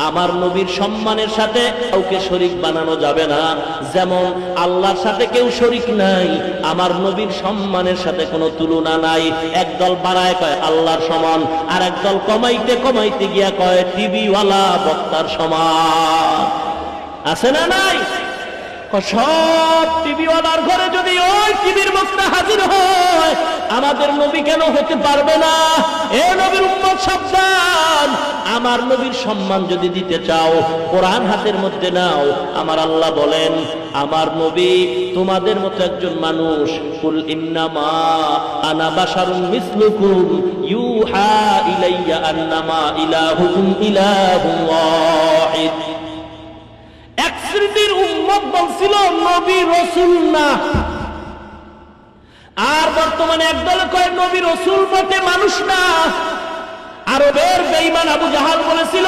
আমার নবীর সম্মানের সাথে কাউকে শরীক বানানো যাবে না। যেমন আল্লাহর সাথে কেউ শরীক নাই, আমার নবীর সম্মানের সাথে কোনো তুলনা নাই। একদল বাড়ায় কয় আল্লাহর সমান, আর একদল কমাইতে কমাইতে গিয়া কয় টিভিওয়ালা বক্তার সমান। আছে না নাই? সব টিভিওয়ালার ঘরে যদি ওই টিভির বক্তা হাজির হয়, আমাদের নবী কেন হতে পারবে না? এ নবীর উম্মত সাবধান, আমার নবীর সম্মান যদি দিতে চাও কোরআন হাতের মধ্যে নাও। আমার আল্লাহ বলেন আমার নবী তোমাদের মতো একজন মানুষ। কুল ইন্নামা আনা বাশারুন মিসলুকুম ইউহা ইলাইয়া আন্নামা ইলাহুকুম ইলাহুন ওয়াহিদ। এক শ্রেণীর উম্মত বলছিল নবী রাসূল না, আর বর্তমানে একদল কয় নবী রাসূল বটে মানুষ না। আরবের বেঈমান আবু জাহাল বলেছিল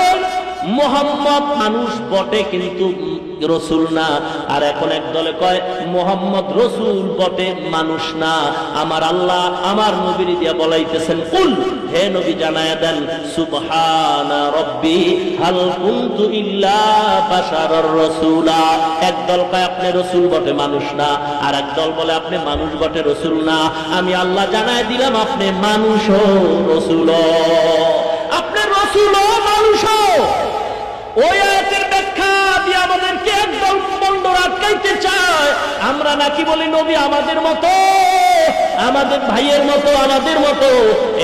মুহাম্মদ মানুষ বটে কিন্তু রাসূল না। আর এখন একদলে কয় মুহাম্মদ রাসূল বটে মানুষ না। আমার আল্লাহ আমার নবীর দিয়া বলাইতেছেন কুল, হে নবী জানায়া দেন সুবহানা রাব্বি হাল কুনতু ইল্লা বাশারার রাসূলা। একদল কয় আপনি রাসূল বটে মানুষ না, আর একদল বলে আপনি মানুষ বটে রাসূল না। আমি আল্লাহ জানায় দিলাম আপনি মানুষও রাসূলও, আপনি রাসূলও মানুষও। ওই আয়াতের ব্যাখ্যা দিয়ে আমাদেরকে একদল মন্ডর আটকাইতে চায়। আমরা নাকি বলি নবী আমাদের মতো, আমাদের ভাইয়ের মতো, আমাদের মতো।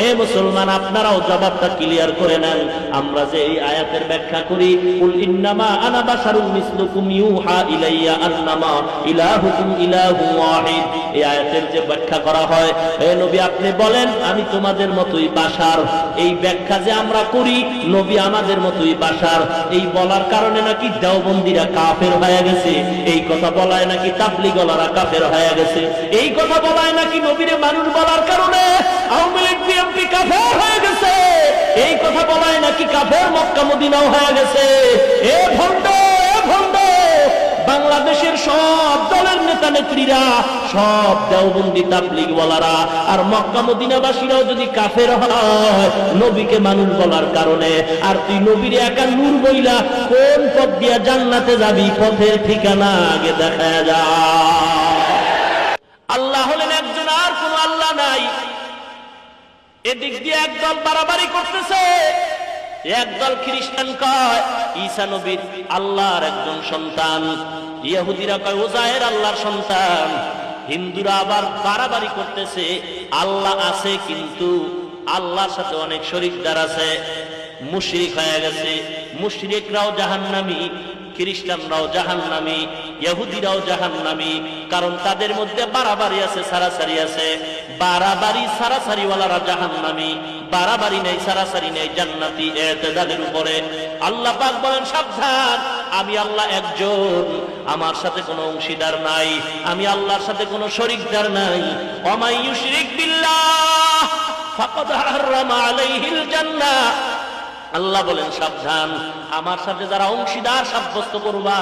এ মুসলমান আপনারাও জবাবটা ক্লিয়ার করে নেন। আমরা যে এই আয়াতের ব্যাখ্যা করি কুল ইন্নামা আনা বাশারুন মিসলুকুম ইউহা ইলাইয়া আন্নামা ইলাহুকুম ইলাহুন ওয়াহিদ, এই আয়াতের যে ব্যাখ্যা করা হয়, হে নবী আপনি বলেন আমি তোমাদের মতোই বাশার। এই ব্যাখ্যা যে আমরা করি নবী আমাদের মতোই বাশার, এই বলার কারণে নাকি দেওবন্দিরা কাফের হয়ে গেছে। এই কথা বলায় নাকি তাবলীগওয়ালারা কাফের হয়ে গেছে। এই কথা বলায় নাকি নবীরে মানুষ বলার কারণে আওয়ামী লীগ বিএনপি কাফের হয়ে গেছে। এই কথা বলায় নাকি কাফের মক্কা মদিনাও হয়ে গেছে। এ ভণ্ড, এ ভণ্ড, বাংলাদেশের সব দলের নেতা নেত্রীরা, সব দেওবন্দি তাবলীগওয়ালারা আর মক্কা মদিনাবাসীরাও যদি কাফের হয় নবীকে মানুষ বলার কারণে, আর তুই নবীর একা নূর বইলা কোন পথ দিয়া জান্নাতে যাবি, পথের ঠিকানা আগে দেখা যা। আল্লাহ হলেন একজন, আর কোন আল্লাহ নাই। এদিক দিয়ে একদল বাড়াবাড়ি করতেছে, একদল খ্রিস্টান কয় ঈসা নবীর আল্লাহর একজন সন্তান, ইহুদিরা কয় উজায়ের আল্লাহর সন্তান, হিন্দুরা আবার বাড়াবাড়ি করতেছে আল্লাহ আছে কিন্তু আল্লাহর সাথে অনেক শরীকদার আছে, মুশরিক হয়ে গেছে। মুশরিকরাও জাহান্নামী, খ্রিস্টানরাও জাহান্নামী, ইহুদিরাও জাহান্নামী। কারণ তাদের মধ্যে বাড়াবাড়ি আছে, সারাসারি আছে। বাড়াবাড়ি সারাসারিওয়ালারা জাহান্নামী, বাড়াবাড়ি নেই সারাসারি নেই জান্নাতি, এতেদালের উপরে। আল্লাহ পাক বলেন সাবধান, আমি আল্লাহ একজন, আমার সাথে কোনো অংশীদার নাই, আমি আল্লাহর সাথে কোনো শরীকদার নাই। ওয়া ইউশরিক বিল্লাহ ফাকাদ হারামা আলাইহিল জান্নাহ। আল্লাহ বলেন সাবধান, আমার সাথে যারা অংশীদার সাব্যস্ত করবা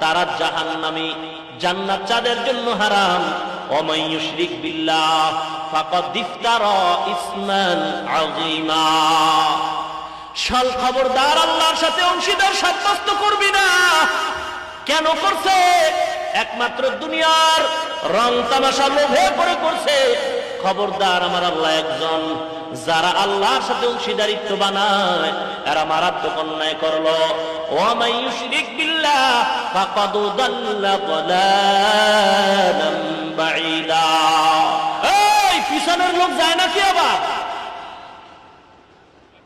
তারা জাহান্নামী, জান্নাত যাদের জন্য হারাম। ওয়া ইউশরিক বিল্লাহ ফাকাদ ইফতারা ইসমান আযীমা। শাল খবরদার আল্লাহর সাথে অংশীদার সাব্যস্ত করবি না। কেন করছে? একমাত্র দুনিয়ার রং তামাশা লোভে পড়ে করছে। খবরদার আমার আল্লাহ একজন। যারা আল্লাহর সাথে অংশীদারিত্ব বানায় এরা মারাত্মক অন্যায় করলো। ওয়া মান ইউশরিক বিল্লাহ ফাকাদ দাল্লা দালালান বাঈদা। এই পিছনের লোক যায় নাকি আবার?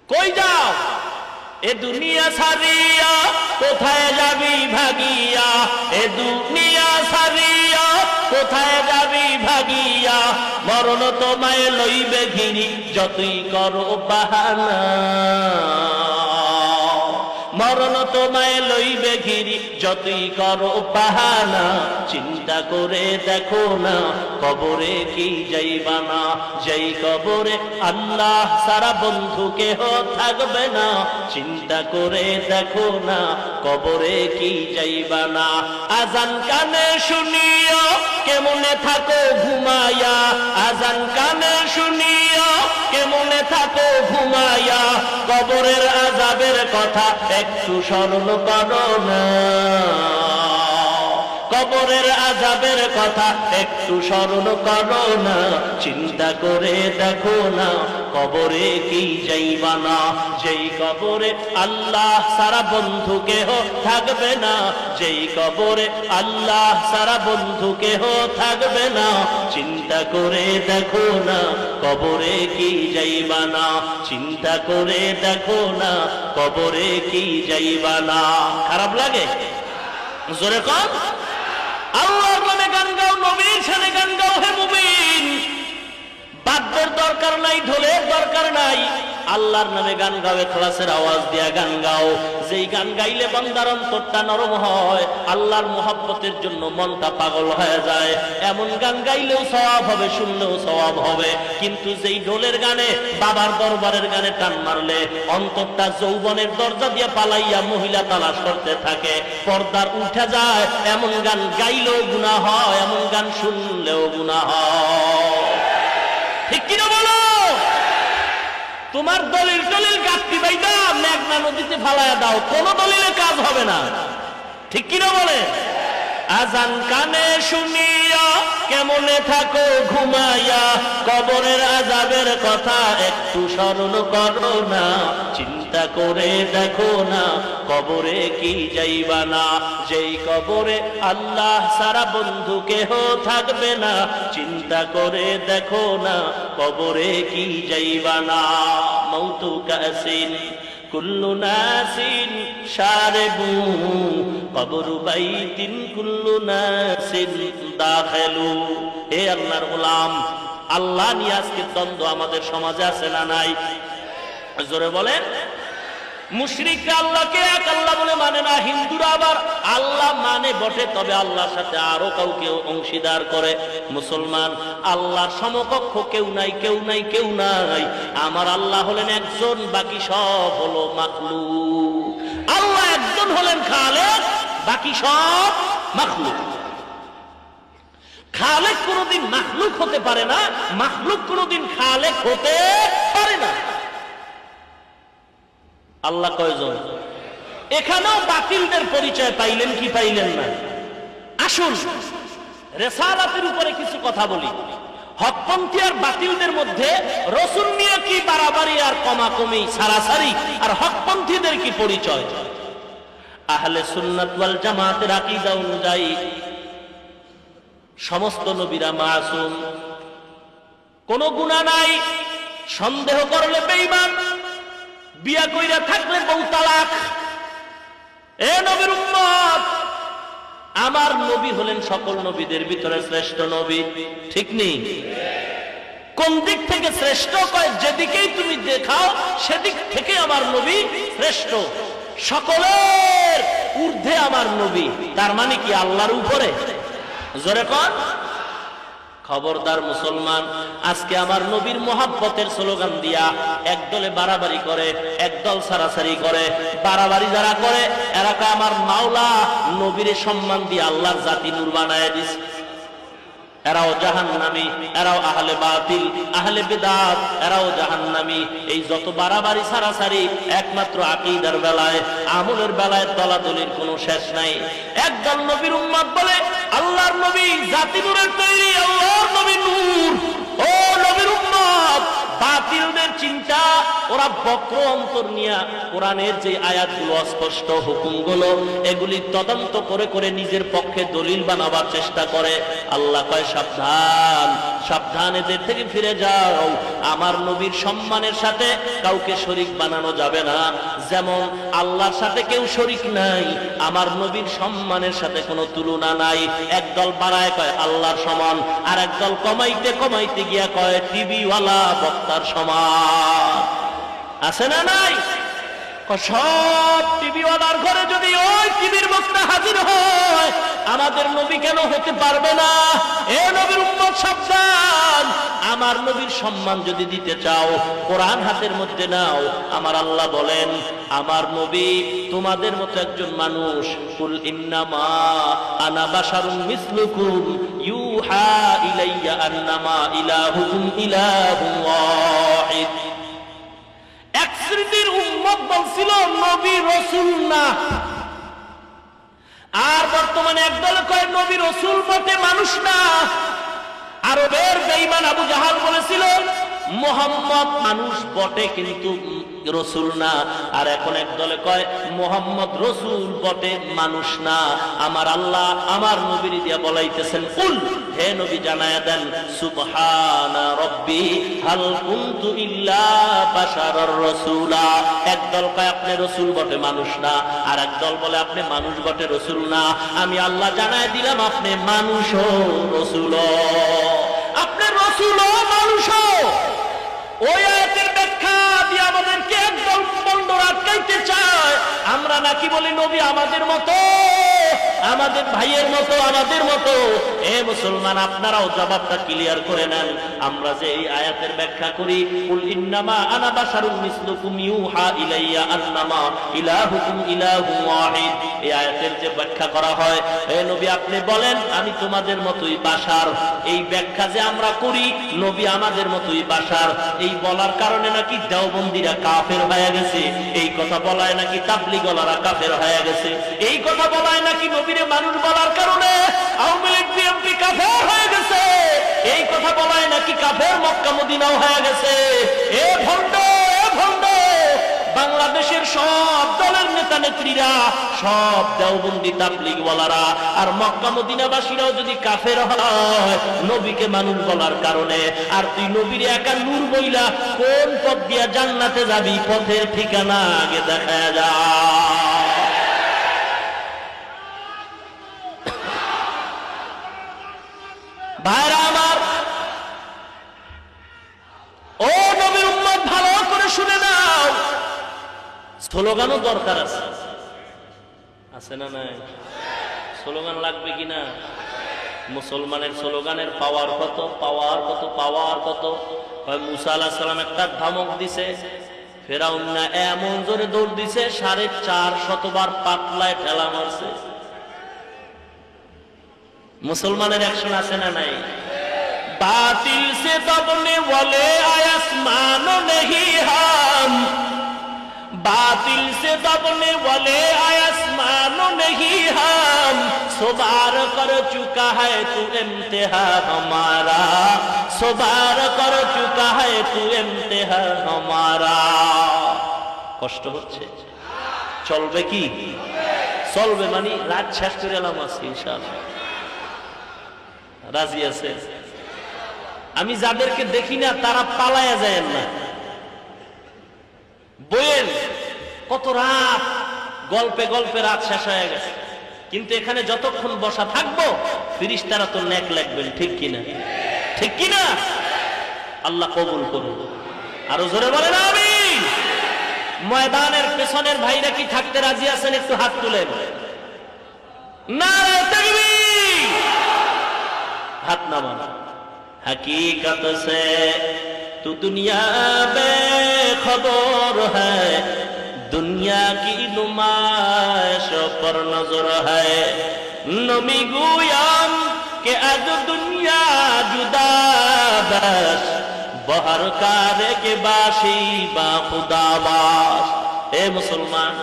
কই যাও? এ দুনিয়া সারিয়া কোথায় যাবি ভাগিয়া, এ দুনিয়া সারিয়া কোথায় যাবি ভাগিয়া, মরণ তোমায় লইবে ঘিরি যতই করো বাহানা, মরণ তোমায় লইবে ঘিরি যতই করো বাহানা। চিন্তা করে দেখো না কবরে কি যাইবা না, যেই কবরে আল্লাহ সারা বন্ধু কেহ থাকবে না। চিন্তা করে দেখো না কবরে কি যাইবা না। আজান কানে শুনিও কেমনে থাকো ঘুমায়া, আজান কানে শুনিও কেমনে থাকো ঘুমাইয়া, কবরের আযাবের কথা একটু স্মরণ করো না। কবরের আযাবের কথা একটু স্মরণ করো না, চিন্তা করে দেখো না কবরে কি যাইবা না। যেই কবরে আল্লাহ সারা বন্ধু কেহ থাকবে না, যেই কবরে আল্লাহ সারা বন্ধু কেহ থাকবে না, চিন্তা করে দেখো না কবরে কি যাইবা না। চিন্তা করে দেখো না কবরে কি যাইবা না। খারাপ লাগে? জোরে কর। আল্লাহর নামে গান গাও, নবীর শানে গান গাও হে মুমিন। বাদ্যের দরকার নাই, ঢোলের দরকার নাই, আল্লাহর নামে গান গাও, ইখলাসের আওয়াজ দিয়া গান গাও। যেই গান গাইলে বান্দার অন্তরটা নরম হয়, আল্লাহর মুহাব্বতের জন্য মনটা পাগল হয়ে যায়, এমন গান গাইলেও সওয়াব হবে, শুনলেও সওয়াব হবে। কিন্তু যেই ঢোলের গানে, বাবার দরবারের গানে টান মারলে অন্তরটা যৌবনের দরজা দিয়ে পালাইয়া মহিলা তালাশ করতে থাকে, পর্দার উঠে যায়, এমন গান গাইলেও গুনাহ হয়, এমন গান শুনলেও গুনাহ হয়। ঠিক কিনা বলো? তোমার দলিল টলিল গাঁথতি বাইদা মেঘনা নদীতে ফালায়া দাও, কোন দলিলে কাজ হবে না। ঠিক কিনা বলে? আজান কানে শুনিয়া কেমনে থাকো ঘুমাইয়া, কবরের আযাবের কথা একটু স্মরণ করো না। চিন্তা করে দেখো না কবরে কি যাইবা না। যেই কবরে আল্লাহ সারা বন্ধু কেহ থাকবে না, চিন্তা করে দেখো না কবরে কি যাইবা না। মৌতু কাসিন কুল্লু নাসিন শারিবু, কবরু বাইতিন কুল্লু নাসিন দাখিলু। হে আল্লাহর গোলাম, আল্লাহ নিয়ে আজকে দ্বন্দ্ব আমাদের সমাজে আছে না নাই? জোরে বলেন। মুশরিকরা আল্লাহকে এক আল্লাহ বলে মানে না, হিন্দুরা আবার আল্লাহ মানে বটে, তবে আল্লাহর সাথে আরো কাউকে অংশীদার করে। মুসলমান আল্লাহর সমকক্ষ কেউ নাই, কেউ নাই, কেউ নাই। আমার আল্লাহ হলেন একজন, বাকি সব হলো মাখলুক। আল্লাহ একজন হলেন খালেক, বাকি সব মাখলুক। খালেক কোনদিন মাখলুক হতে পারে না, মাখলুক কোনদিন খালেক হতে পারে না। আল্লাহ কয়জন? এখানেও বাতিলদের পরিচয় পাইলেন কি পাইলেন না? আসুন রিসালাতের উপরে কিছু কথা বলি। হকপন্থী আর বাতিলদের মধ্যে রাসূল নিয়ে কি বাড়াবাড়ি আর কমাকমি, সারাসারি, আর হকপন্থীদের কি পরিচয়? আহলে সুন্নাত ওয়াল জামাতের আকীদা অনুযায়ী সমস্ত নবীরা মাসুম, কোনো গুনাহ নাই। সন্দেহ করলে বেঈমান, বিয়া কইরা থাকলে বউ তালাক। এ নবীর উম্মত, আমার নবী হলেন সকল নবীদের ভিতরে শ্রেষ্ঠ নবী। ঠিক নেই? কোন দিক থেকে শ্রেষ্ঠ? কয় যেদিকেই তুমি দেখাও সেদিক থেকে আমার নবী শ্রেষ্ঠ। সকলের ঊর্ধ্বে আমার নবী, তার মানে কি আল্লাহর উপরে? জোরে কর। খবরদার মুসলমান, আজকে আমার নবীর মোহাব্বতের স্লোগান দিয়া একদলে বাড়াবাড়ি করে, একদল সারাসারি করে। বাড়াবাড়ি যারা করে এরা আমার মাওলা নবীর সম্মান দিয়ে আল্লাহর জাতি নূর বানায় দিছে। এরাও জাহান্নামী, এরাও আহলে বাতিল, আহলে বিদআত, এরাও জাহান্নামী। এই যত বাড়াবাড়ি সারাসারি একমাত্র আকীদার বেলায়, আমলের বেলায় দলাদলির কোনো শেষ নাই। একদল নবীর উম্মত বলে আল্লাহর নবী জাতি নূরের তৈরি, আল্লাহর নবী নূর। ও নবীর উম্মত, বাতিলদের চিন্তা, ওরা বক্র অন্তর নিয়ে কোরআনের যে আয়াতগুলো, অস্পষ্ট হুকুমগুলো, এগুলি তদন্ত করে করে নিজের পক্ষে দলিল বানাবার চেষ্টা করে। আল্লাহ কয় সাবধান, সাবধান, এদের থেকে ফিরে যাও। আমার নবীর সম্মানের সাথে কাউকে শরীক বানানো যাবে না। যেমন আল্লাহর সাথে কেউ শরীক নাই, আমার নবীর সম্মানের সাথে কোনো তুলনা নাই। একদল বাড়ায় কয় আল্লাহর সমান, আর একদল কমাইতে কমাইতে গিয়া কয় টিভিওয়ালা বক্তার সমান। আছে না নাই? সব টিভিওয়ালার ঘরে যদি ওই টিভির বক্তা হাজির হয়, আমাদের নবী কেন হতে পারবে না? এ নবীর উম্মত সাবধান, আমার নবীর সম্মান যদি দিতে চাও কোরআন হাতের মধ্যে নাও। আমার আল্লাহ বলেন আমার নবী তোমাদের মতো একজন মানুষ। কুল ইন্নামা আনা বাশারুম মিসলুকুম ইউহা ইলাইয়া আন্নামা ইলাহুকুম ইলাহুন ওয়াহিদ। উম্মত বলছিল নবী রাসূল না, আর বর্তমানে একদল কয় নবী রাসূল বটে মানুষ না। আরবের বেঈমান আবু জাহাল বলেছিল মুহাম্মদ মানুষ বটে কিন্তু রাসূল না, আর এখন একদলে কয় মুহাম্মদ রাসূল বটে মানুষ না। আমার আল্লাহ আমার নবীর দিয়া বলাইতেছেন, কুল হে নবী জানায়া দেন, সুবহানা রব্বি হাল কুনতু ইল্লা বাশারার রাসূলা। একদল কয় আপনি রাসূল বটে মানুষ না, আর একদল বলে আপনি মানুষ বটে রাসূল না। আমি আল্লাহ জানায়া দিলাম আপনি মানুষও রাসূলও, আপনি রাসূলও মানুষও। ওই আয়াতের ব্যাখ্যা দিয়ে আমাদেরকে একদল বন্দর আটকাইতে চায়। আমরা নাকি বলি নবী আমাদের মতো, আমাদের ভাইয়ের মতো, আমাদের মতো। এ মুসলমান, আপনারাও জবাবটা ক্লিয়ার করে নেন। আমরা যে এই আয়াতের ব্যাখ্যা করি, কুল ইন্নামা আনা বাশারুম মিসলুকুম ইউহা ইলাইয়া আন্নামা ইলাহুকুম ইলাহুন ওয়াহিদ, এই আয়াতের যে ব্যাখ্যা করা হয়, হে নবী আপনি বলেন আমি তোমাদের মতোই বাশার। এই ব্যাখ্যা যে আমরা করি নবী আমাদের মতোই বাশার, এই বলার কারণে নাকি দেওবন্দিরা কাফের হয়ে গেছে, এই কথা বলায় নাকি তাবলীগওয়ালারা কাফের হয়ে গেছে, এই কথা বলায় নাকি নবীরে মানুষ বলার কারণে আওয়ামী লীগ বিএনপি কাফের হয়ে গেছে, এই কথা বলায় নাকি কাফের মক্কা মদিনাও হয়ে গেছে। এ ভণ্ড, এ ভণ্ড! বাংলাদেশের সব দলের নেতা নেত্রীরা, সব দেওবন্দি তাবলীগওয়ালারা আর মক্কা মদিনাবাসীরাও যদি কাফের হয় নবীকে মানুষ বলার কারণে, আর তুই নবীর একা নূর বইলা কোন পথ দিয়া জান্নাতে যাবি, পথের ঠিকানা আগে দেখা যা। ভাইরা আমার, ও নবীর উম্মত ভালো করে শুনে নাও, স্লোগানও দরকার আছে, আছে না নাই? স্লোগান লাগবে কিনা? মুসলমানের স্লোগানের পাওয়ার কত, পাওয়ার কত, পাওয়ার কত! মুসা আলাইহিস সালাম একটা ধমক দিছে, ফেরাউন না এমন জোরে দৌড় দিছে 450 বার পাতলায় ঠেলা মারছে। মুসলমানের অ্যাকশন আছে না নাই? বাতিল সে দবনে বলে আসমানো নেহি হাম, बातिल से दबने वाले आसमानों नहीं हम, सुबार कर चुका है तू इम्तिहा हमारा, सुबार कर चुका है तू इम्तिहा हमारा। কষ্ট হচ্ছে, চলবে কি? চলবে মানে রাত শেষ করে এলাম আজকে ইনশাআল্লাহ। রাজি আছে? আমি যাদেরকে দেখি না তারা পালায়া যায় না, বইয়ের কত রাত, গল্পে গল্পে রাত শেষ হয়ে গেছে, কিন্তু এখানে যতক্ষণ বসা থাকবো ফেরেশতারা তো নেক লাগবেন, ঠিক কিনা? ঠিক কিনা? আল্লাহ কবুল করুন। আরো জোরে বলেন আমিন। ময়দানের পেছনের ভাইরা কি থাকতে রাজি আছেন? একটু হাত তুলেন। নারে তাকবীর! হাত নামান। हकीकत से तू दुनिया बेखबर है, दुनिया की नुमाइश पर नजर है, नमी गुयाम के आज दुनिया जुदा बस, बहर कारे के बाशी बा खुदा बास। ए मुसलमान,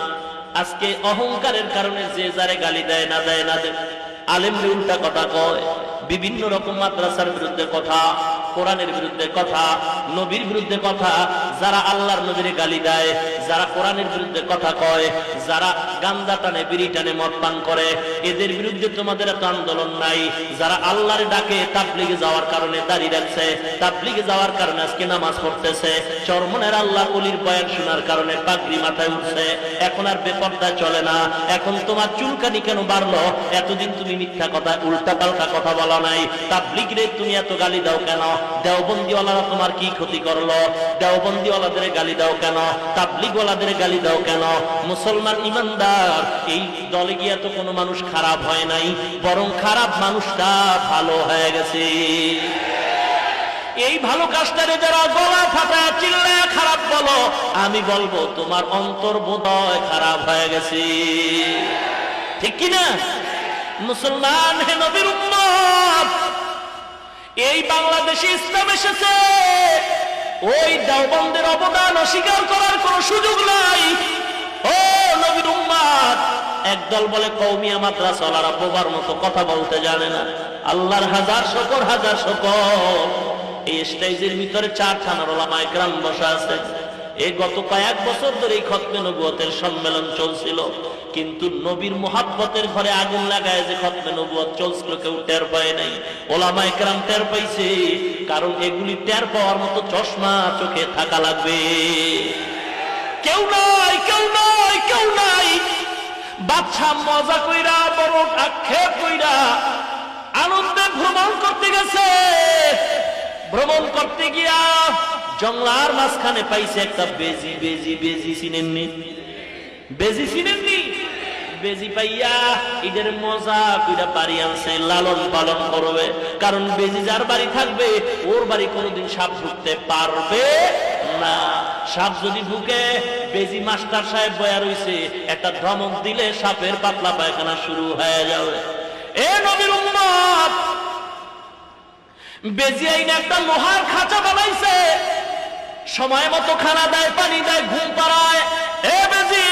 আজকে অহংকারের কারণে যে যারে গালি দেয় না দেয় না দেয়, আলেমরে উল্টা কথা কয়, বিভিন্ন রকম মাদ্রাসার বিরুদ্ধে কথা, কোরআনের বিরুদ্ধে কথা, নবীর বিরুদ্ধে কথা, যারা আল্লাহর নবীরে গালি দেয়, যারা কোরআনের বিরুদ্ধে কথা কয়, যারা গান্দা টানে, বিড়ি টানে, মদ পান করে, এদের বিরুদ্ধে তোমাদের এত আন্দোলন নাই। যারা আল্লাহর ডাকে তাবলীগে যাওয়ার কারণে দাঁড়িয়ে রাখছে, তাবলীগে যাওয়ার কারণে আজকে নামাজ পড়তেছে, চরমনের আল্লাহ ওলির বয়ান শোনার কারণে পাগড়ি মাথায় উঠছে, এখন আর বেপরদা চলে না। এখন তোমার চুলকানি কেন বাড়লো? এতদিন তুমি মিথ্যা কথা, উল্টা পাল্টা কথা বলা নাই। তাবলীগরে তুমি এত গালি দাও কেন? দেওবন্দিওয়ালারা তোমার কি ক্ষতি করলো? দেওবন্দিওয়ালাদের গালি দাও কেন? তাবলীগওয়ালাদের গালি দাও কেন? মুসলমান ইমানদার, এই দলে গিয়ে তো কোনো মানুষ খারাপ হয় নাই, বরং খারাপ মানুষটা ভালো হয়ে গেছে। এই ভালো কাজটারে যারা গলা ফাটায় চিল্লায় খারাপ বলো, আমি বলবো তোমার অন্তর বোধহয় খারাপ হয়ে গেছে, ঠিক কিনা? মুসলমান হে নবীর উম্মত, এই বাংলাদেশে ইসলাম এসেছে, ওই দেওবন্দের অবদান অস্বীকার করার কোন সুযোগ নাই। ও নবীর উম্মত, একদল বলে কওমিয়া মাদ্রাসাওয়ালারা বোবার মতো কথা বলতে জানে না। আল্লাহর হাজার শুকর, হাজার শুকর, এই স্টেজের ভিতরে 4 থানার ওলামায়ে কেরাম বসা আছে। এই গত কয়েক বছর ধরে এই খতমে নবুয়তের সম্মেলন চলছিল, কিন্তু নবীর মুহাব্বতের ঘরে আগুন লাগায় যে খতমে নবুয়ত চলছিল কেউ টের পায় নাই। ওলামায়ে কেরাম টের পাইছে, কারণ এগুলি টের পাওয়ার মতো চশমা চোখে থাকা লাগবে। কেউ নাই, কেউ নাই, কেউ নাই। বাচ্চা মজা কইরা, বড় আক্ষেপ কইরা আনন্দে ভ্রমণ করতে গেছে। ভ্রমণ করতে গিয়া জংলার মাঝখানে পাইছে একটা বেজি। বেজি বেজি চিনেননি? বেজি চিনেননি? বেজি পাইয়া ঈদের মজা কইরা বাড়ি আনছে, লালন পালন করবে। কারণ বেজি যার বাড়ি থাকবে ওর বাড়ি কোনোদিন সাপ ঢুকতে পারবে না। সাপ যদি ঢুকে, বেজি মাস্টার সাহেব বয়া রইছে, একটা ধমক দিলে সাপের পাতলা পায়খানা শুরু হয়ে যাবে। এ নবীর উম্মত, বেজি আইনে একটা লোহার খাঁচা বানাইছে, সময় মতো খানা দেয়, পানি দেয়, ঘুম পাড়ায়। এ বেজি,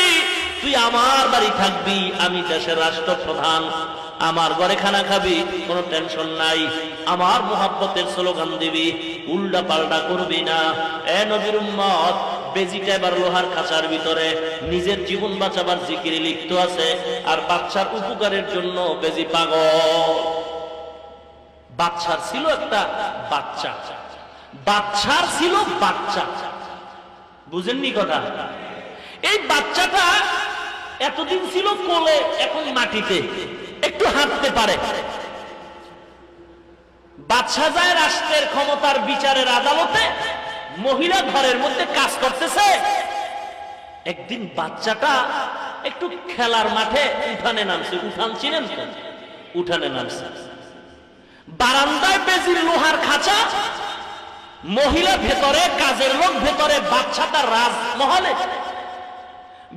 তুই আমার বাড়ি থাকবি, আমি দেশের রাষ্ট্রপ্রধান, আমার ঘরে খানা খাবি, কোনো টেনশন নাই। আমার মুহাব্বতের স্লোগান দিবি, উল্টা পাল্টা করবি না। এ নবীর উম্মত, বেজিটা এবার লোহার খাঁচার ভিতরে নিজের জীবন বাঁচাবার জিকিরে লিপ্ত আছে, আর বাচ্চার উপকারের জন্য বেজি পাগল। বাচ্চার ছিল একটা বাচ্চা, বাচ্চার ছিল বাচ্চা, বুঝেননি কথা? এই বাচ্চাটা এতদিন ছিল কোলে, এখন মাটিতে, একটু হাঁটতে পারে। বাচ্চা যায় রাষ্ট্রের ক্ষমতার বিচারের আদালতে, মহিলা ঘরের মধ্যে কাজ করতেছে। একদিন বাচ্চাটা একটু খেলার মাঠে উঠানে নামছে। উঠান চিনেন তো? উঠানে নামছে, বারান্দায় বেজির লোহার খাঁচা, মহিলা ভেতরে, কাজের লোক ভেতরে, বাচ্চাটা রাজমহলে।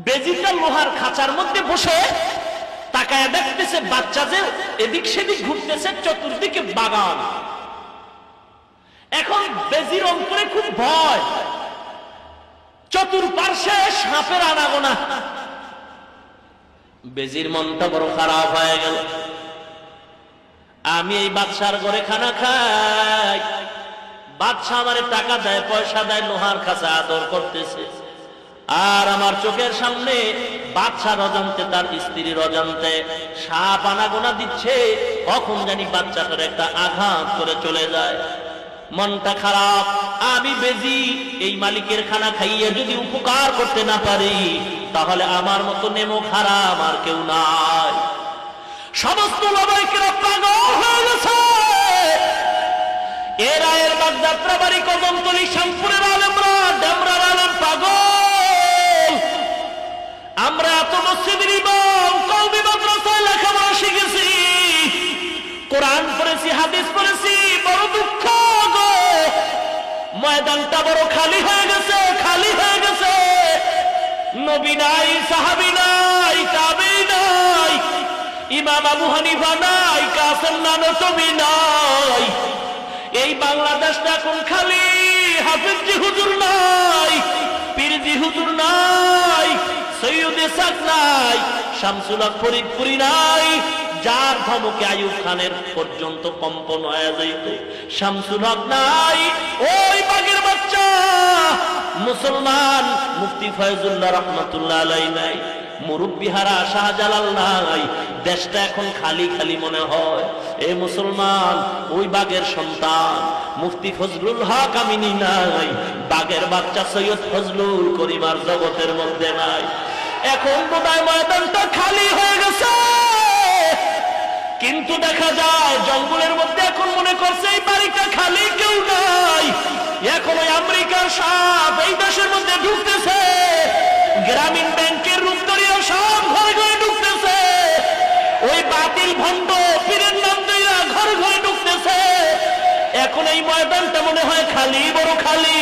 বেজিটা লোহার খাঁচার মধ্যে বসে তাকায় দেখতেছে বাচ্চা যে এদিক সেদিক ঘুরতেছে, চতুর্দিকে বাগান। এখন বেজির অন্তরে খুব ভয়, চতুর্পার্শ্বে সাপের আনাগোনা। বেজির মনটা বড় খারাপ হয়ে গেল। আমি এই বাদশার ঘরে খানা খাই, বাদশা আমারে টাকা দেয়, পয়সা দেয়, লোহার খাঁচা আদর করতেছে, আর আমার চোখের সামনে বাদশার অজান্তে, তার স্ত্রীর অজান্তে সাপ আনাগোনা দিচ্ছে। কখন জানি বাচ্চাটার একটা আঘাত করে চলে যায়। মনটা খারাপ। আমি বেজি এই মালিকের খানা খাইয়ে যদি উপকার করতে না পারি, তাহলে আমার মতো নেমো খারাপ আর কেউ নাই। সমস্ত লাভাইকেরা পাগল হয়ে গেছে। এরা এর বাগ যাত্রা বাড়ি, কদমতলী, শ্যামপুরের আলেমরা, ডেমরার আলেম পাগল। আমরা এত মসজিদের ইমাম, কওমি মাদ্রাসায় লেখাপড়া শিখেছি, কোরআন পড়েছি, হাদিস পড়েছি, বড় দুঃখ গো, ময়দানটা বড় খালি হয়ে গেছে, খালি হয়ে গেছে। নবী নাই, সাহাবী নাই, তাবেঈ নাই, ইমাম আবু হানিফা নাই, কাসেম নানতবী নাই। এই বাংলাদেশটা এখন খালি। হাফিজজি হুজুর নাই, পীরজি হুজুর নাই, সৈয়দ ইসহাক নাই, শামসুল হক ফরিদপুরি নাই, যার ধমকে আইয়ুব খানের পর্যন্ত কম্পন হয়ে যাইত। শামসুল হক নাই, ওই বাগের বাচ্চা মুসলমান মুফতি ফয়জুল্লাহ রহমাতুল্লাহ আলাইহি নাই, মুরব্বিহারা শাহজালাল নাই। দেশটা এখন খালি খালি মনে হয়। এ মুসলমান, ওই বাগের সন্তান মুফতি ফজলুল হক আমিনী নাই, বাগের বাচ্চা সৈয়দ ফজলুল করিমার জগতের মধ্যে নাই। এখন বোধহয় ময়দানটা খালি হয়ে গেছে, কিন্তু দেখা যায় জঙ্গলের মধ্যে এখন মনে করছে এই বাড়িটা খালি, কেউ নাই। এখন ওই আমেরিকার সাপ এই দেশের মধ্যে ঢুকতেছে, গ্রামীণ ব্যাংকের রূপধরিয়া সব ঘরে ঘরে ঢুকতেছে, ওই বাতিল ভণ্ড পীরের নাম দিয়া ঘরে ঘরে ঢুকতেছে। এখন এই ময়দানটা মনে হয় খালি, বড় খালি,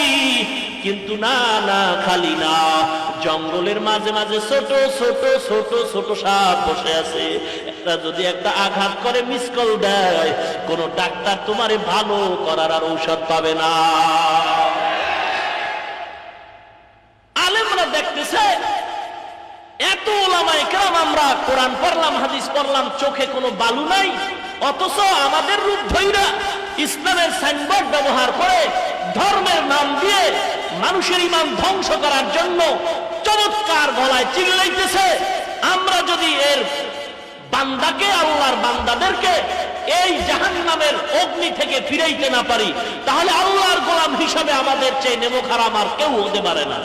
কিন্তু না না, খালি না। জঙ্গলের মাঝে মাঝে ছোট ছোট ছোট ছোট সাপ বসে আছে। একটা যদি একটা আঘাত করে, মিস কল দেয়, কোন ডাক্তার তোমারে ভালো করার আর ঔষধ পাবে না। ওলামায়ে কেরাম, আমরা কোরআন পড়লাম, হাদিস পড়লাম, চোখে কোনো বালু নাই, অথচ আমাদের রূপ ধইরা ইসলামের সাইনবোর্ড ব্যবহার করে ধর্মের নাম দিয়ে মানুষের ঈমান ধ্বংস করার জন্য চমৎকার গলায় চিল্লাইতেছে। আমরা যদি এর বান্দাকে, আল্লাহর বান্দাদেরকে এই জাহান্নামের অগ্নি থেকে ফিরাইতে না পারি, তাহলে আল্লাহর গোলাম হিসাবে আমাদের চেয়ে নেমো খারাপ আর কেউ হতে পারে না।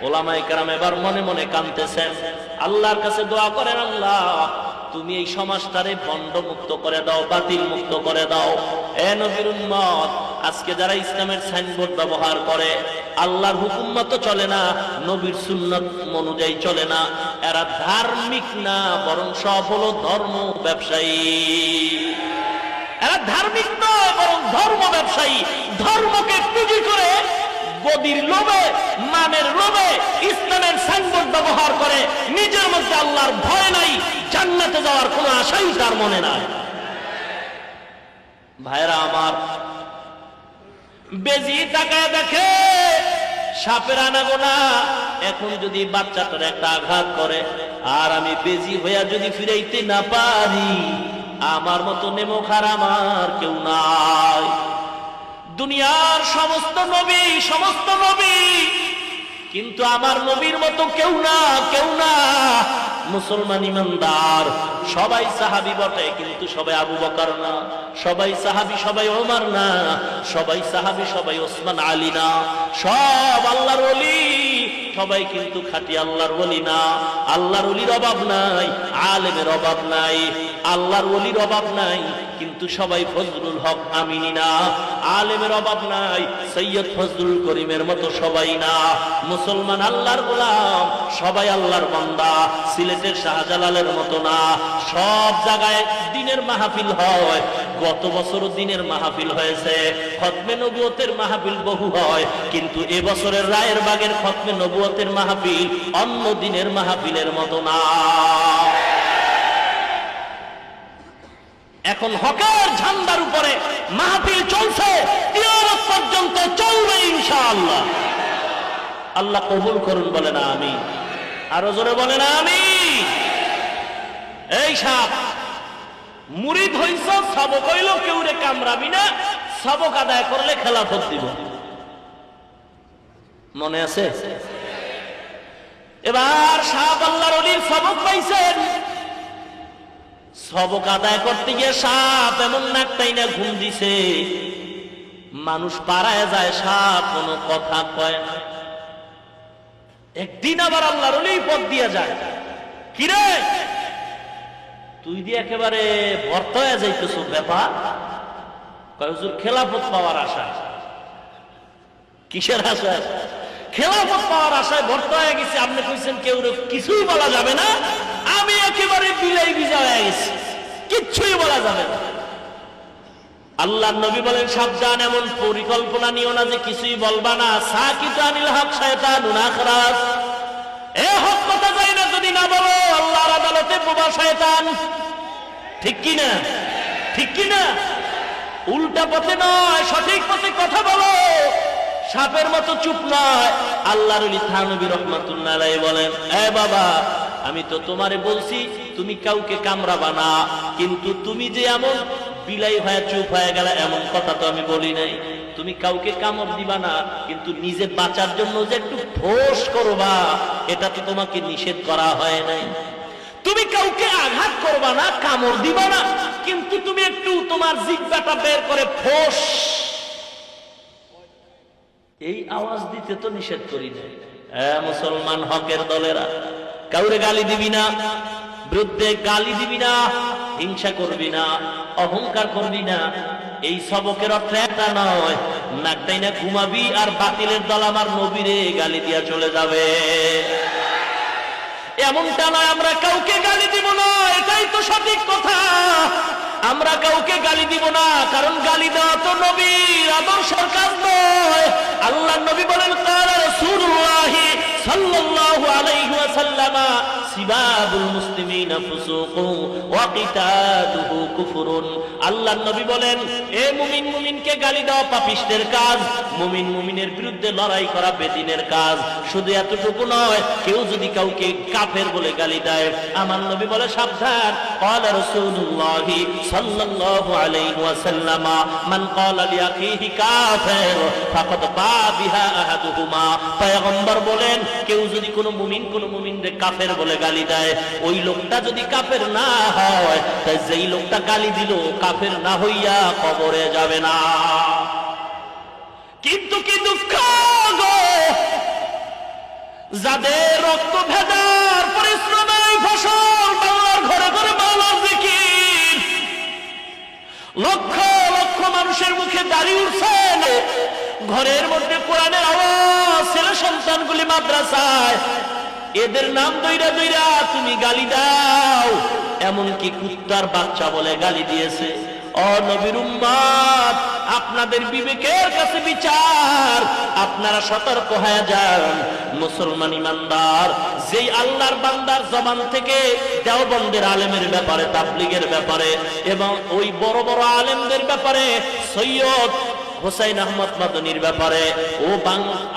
ওলামায়ে কেরাম এবার মনে মনে কাঁদতেছেন, আল্লাহর কাছে দোয়া করেন, আল্লাহ তুমি এই সমাজটারে ভণ্ড মুক্ত করে দাও, বাতিল মুক্ত করে দাও। এ নবীর উম্মত, আজকে যারা ইসলামের সাইনবোর্ড ব্যবহার করে, আল্লাহর হুকুম মতো চলে না, নবীর সুন্নাত অনুযায়ী চলে না, এরা ধার্মিক না, বরং সব হলো ধর্ম ব্যবসায়ী। এরা ধার্মিক নয়, বরং ধর্ম ব্যবসায়ী। ধর্মকে পুঁজি করে গদির লোভে, মানের লোভে ইসলামের সাইনবোর্ড ব্যবহার করে, নিজের মধ্যে আল্লাহর ভয় নাই, জান্নাতে যাওয়ার কোনো আশাই তার মনে নাই। ভাইরা আমার, বেজি তাকায় দেখে সাপের আনাগোনা। এখন যদি বাচ্চাটার একটা আঘাত করে আর আমি বেজি হইয়া যদি ফিরাইতে না পারি, আমার মতো নেমোখার আমার কেউ নাই। দুনিয়ার সমস্ত নবী, কিন্তু আমার নবীর মতো কেউ না, কেউ না। মুসলমান ইমানদার সবাই সাহাবী বটে, কিন্তু সবাই আবু বকর না। সবাই সাহাবী, সবাই ওমর না। সবাই সাহাবী, সবাই ওসমান আলী না। সব আল্লাহর ওলি, সবাই কিন্তু খাঁটি আল্লাহর ওলি না। আল্লাহর ওলির অভাব নাই, আলেমের অভাব নাই, আল্লাহর ওলির অভাব নাই, কিন্তু সবাই ফজলুল হক আমিনী না। আলেমের অভাব নাই, সৈয়দ ফজলুল করিমের মতো সবাই না। মুসলমান আল্লাহর গোলাম, সবাই আল্লাহর বান্দা, সিলেটের শাহজালালের মতো না। সব জায়গায় দিনের মাহফিল হয়, গত বছরও দিনের মাহফিল হয়েছে, খতমে নবুয়তের মাহফিল বহু হয়, কিন্তু এবছরের রায়ের বাগের খতমে নবুয়তের মাহফিল অন্য দিনের মাহফিলের মতো না। এখন হকের ঝান্ডার উপরে মাহফিল চলছে, কিয়ামত পর্যন্ত চলবে ইনশাআল্লাহ। আল্লাহ কবুল করুন, বলে না আমি, আরো জোরে বলে না আমি। এই সাপ মুরিদ হইছ, সবক হইল, কেউ রে কামড়াবি না, সবক আদায় করলে খেলাফত দিব। মনে আছে? এবার সাপ আল্লাহর ওলির সবক পাইছেন, সবক আদায় করতে গিয়ে সাপ এমন নাকটাই না ঘুম দিছে, মানুষ পাড়ায় যায়, সাপ কোনো কথা কয় না। একদিন আবার আল্লাহর ওলি পথ দিয়ে যায়, কিরে তুই দিয়ে একেবারে ভর্ত হয়ে যাইতেছ, ব্যাপার কয় হুজুর খেলাফত পাওয়ার আশায়। কিসের আশায়? খেলাফত পাওয়ার আশায় ভর্ত হয়ে গেছে। আপনি কইছেন কেউ কিছুই বলা যাবে না, আমি একেবারে বিলাই বিজা হয়ে গেছি, কিচ্ছুই বলা যাবে না। আল্লাহর নবী বলেন, সাবধান, এমন পরিকল্পনা নিও না যে কিছুই বলবা না। সাকিতু আনিল হক শায়তানুন আখরাস, এ হক কথা যাই না যদি না বলো, আল্লাহর আদালতে বোবা শয়তান। ঠিক কি না? ঠিক কি না? উল্টা পথে নয়, সঠিক পথে কথা বলো, সাপের মতো চুপ নয়। আল্লাহর ওলি থানবী রাহমাতুল্লাহ আলাইহি বলেন, এ বাবা, আমি তো তোমারে বলছি তুমি কাউকে কামড়াবা না, কিন্তু তুমি যে এমন বিলাই হয়ে চুপ হয়ে গেল, এমন কথা তো আমি বলি নাই। তুমি কাউকে কামড় দিবা না, কিন্তু নিজে বাঁচার জন্য যে একটু ফোঁস করবা, এটা তো তোমাকে নিষেধ করা হয় নাই। তুমি কাউকে আঘাত করবা না, কামড় দিবা না, কিন্তু তুমি একটু তোমার জিহ্বাটা বের করে ফোঁস, এই আওয়াজ দিতে তো নিষেধ করি নাই। মুসলমান হকের দলেরা, কাউরে গালি দিবি না, বিরুদ্ধে গালি দিবি না, হিংসা করবি না, অহংকার করবি না। এই সবকের অর্থ একটা নয়, নাকটাই না ঘুমাবি আর বাতিলের দল আমার নবীরে গালি দিয়া চলে যাবে, এমনটা নয়। আমরা কাউকে গালি দিব না, এটাই তো সঠিক কথা। আমরা কাউকে গালি দিব না, কারণ গালি দেওয়া তো নবীর আদর্শের কাজ নয়। আল্লাহর নবী বলেন, কালা রাসূলুল্লাহ সাল্লাল্লাহু আলাইহি ওয়াসাল্লাম, সিবাবুল মুসলিমিনা ফুসুকুন ওয়া কিতালুহু কুফরুন। আল্লাহর নবী বলেন, এ মুমিন মুমিনকে গালি দেওয়া পাপিষ্টের কাজ, মুমিন মুমিনের বিরুদ্ধে লড়াই করা বেদিনের কাজ। শুধু এতটুকু নয়, কেউ যদি কাউকে কাফের বলে গালি দেয়, আমার নবী বলে সাবধান। ক্বালা রাসূলুল্লাহ সাল্লাল্লাহু আলাইহি ওয়াসাল্লাম, মান ক্বালা লিআখিহি কাফির ফাকাদ বা বিহা আহাদুহুমা। পয়গম্বর বলেন, কেউ যদি কোনো মুমিনকে কাফের বলে গালি দেয়, ওই লোকটা যদি কাফের না হয়, তাই যেই লোকটা গালি দিল কাফের না হইয়া কবরে যাবে না। কিন্তু কি দুঃখ গো, যাদের রক্ত ভেদার পরিশ্রমের ফসল বাংলার ঘরে ঘরে বাংলার জিকির, লক্ষ লক্ষ মানুষের মুখে দাঁড়িয়ে উঠছে, ঘরের মধ্যে কোরআনের আওয়াজ, ছেলে সন্তানগুলি মাদ্রাসায়, এদের নাম দইরা দইরা তুমি গালি দাও। এমনকি কুত্তার বাচ্চা বলে গালি দিয়েছে। ও নবীর উম্মত, আপনাদের বিবেকের কাছে বিচার, আপনারা সতর্ক হয়ে যান। মুসলমান ইমানদার যেই আল্লাহর বান্দার জবান থেকে দেওবন্দের আলেমের ব্যাপারে, তাবলীগের ব্যাপারে এবং ওই বড় বড় আলেমদের ব্যাপারে, সৈয়দ হুসাইন আহমদ মাদনীর ব্যাপারে, ও